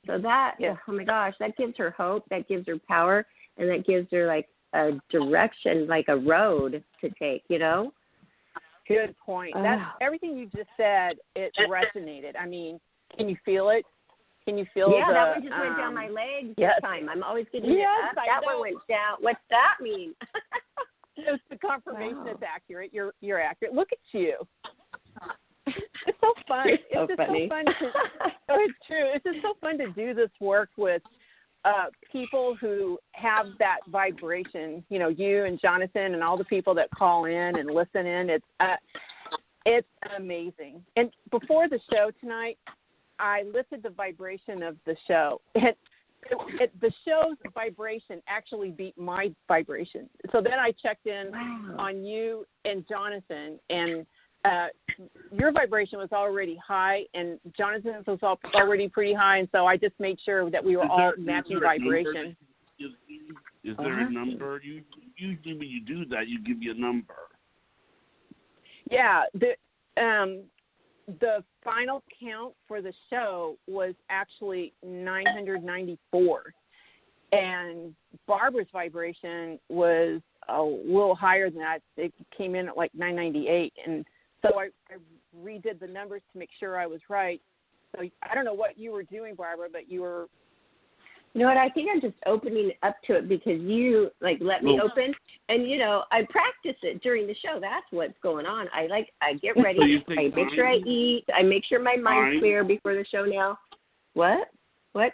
So that, oh my gosh, that gives her hope, that gives her power, and that gives her like a direction, like a road to take, you know? Good point. That's everything you just said, it resonated. I mean, can you feel it? Can you feel that one just went down my legs this time. I'm always getting it up. That one went down. What's that mean? It's the confirmation it's accurate. You're accurate. Look at you. It's so fun. It's so just funny. so fun it's true. It's just so fun to do this work with people who have that vibration. You know, you and Jonathan and all the people that call in and listen in. It's amazing. And before the show tonight, I lifted the vibration of the show. The show's vibration actually beat my vibration. So then I checked in on you and Jonathan, and your vibration was already high, and Jonathan's was already pretty high, and so I just made sure that we were all matching vibration. Is there a number? Usually when you do that, you give you a number. Yeah, the final count for the show was actually 994, and Barbara's vibration was a little higher than that. It came in at like 998, and so I redid the numbers to make sure I was right. So I don't know what you were doing, Barbara, but you were... You know what? I think I'm just opening up to it because you let me open, and I practice it during the show. That's what's going on. I get ready. So I make sure I eat. I make sure my mind's clear before the show. Now, what,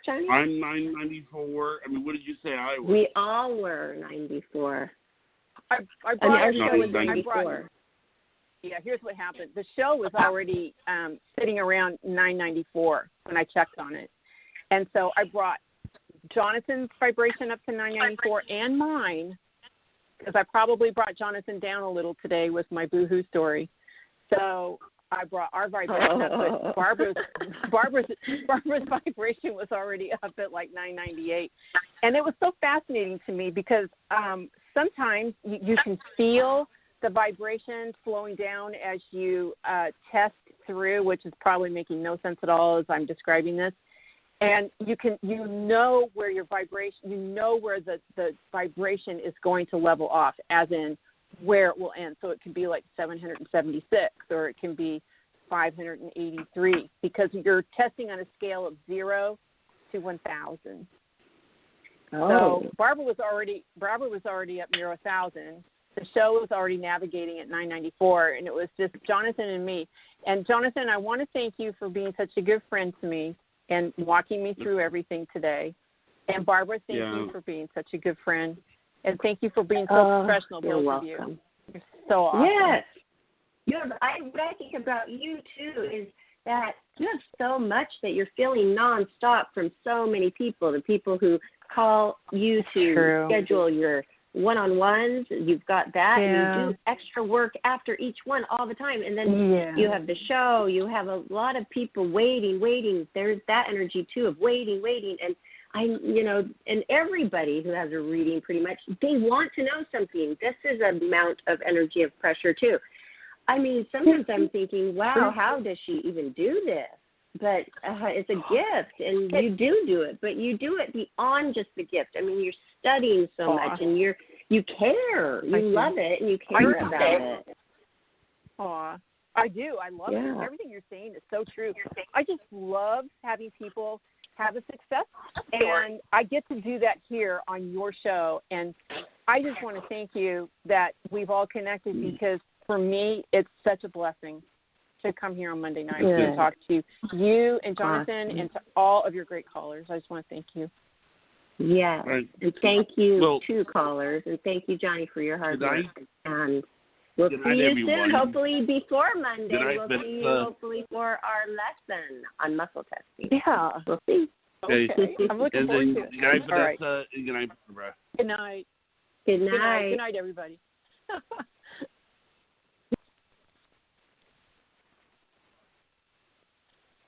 Johnny? I'm 994. I mean, what did you say I was? We all were 94. Our show was 94. Yeah, here's what happened. The show was already sitting around 994 when I checked on it, and so I brought Jonathan's vibration up to 994 and mine, because I probably brought Jonathan down a little today with my boohoo story. So I brought our vibration up, but Barbara's vibration was already up at like 998. And it was so fascinating to me because sometimes you can feel the vibration slowing down as you test through, which is probably making no sense at all as I'm describing this. And you know where your vibration, where the vibration is going to level off, as in where it will end. So it can be like 776 or it can be 583 because you're testing on a scale of 0 to 1,000. Oh. So Barbara was already up near 1,000. The show was already navigating at 994, and it was just Jonathan and me. And Jonathan, I want to thank you for being such a good friend to me and walking me through everything today. And Barbara, thank you for being such a good friend. And thank you for being so professional, both of you. You're so awesome. Yes. What I think about you, too, is that you have so much that you're feeling nonstop from so many people, the people who call you to schedule your one-on-ones. You've got that. And you do extra work after each one all the time. And then you have the show. You have a lot of people waiting. There's that energy, too, of waiting. And and everybody who has a reading, pretty much, they want to know something. This is an amount of energy of pressure, too. I mean, sometimes I'm thinking, wow, how does she even do this? But it's a gift, and you do it. But you do it beyond just the gift. I mean, you're studying so much, and you care. You love it, and you care about it. Aw, I do. I love it. Everything you're saying is so true. I just love having people have a success story, and I get to do that here on your show. And I just want to thank you that we've all connected because for me, it's such a blessing to come here on Monday night and talk to you and Jonathan and to all of your great callers. I just want to thank you. Yeah, and thank you to callers, and thank you, Johnny, for your hard work. And we'll see you soon, hopefully before Monday. We'll see you hopefully for our lesson on muscle testing. Yeah. We'll see. Okay. I'm looking forward to it. Good night, Vanessa. Good night, Barbara. Good night. Good night. Good night, everybody.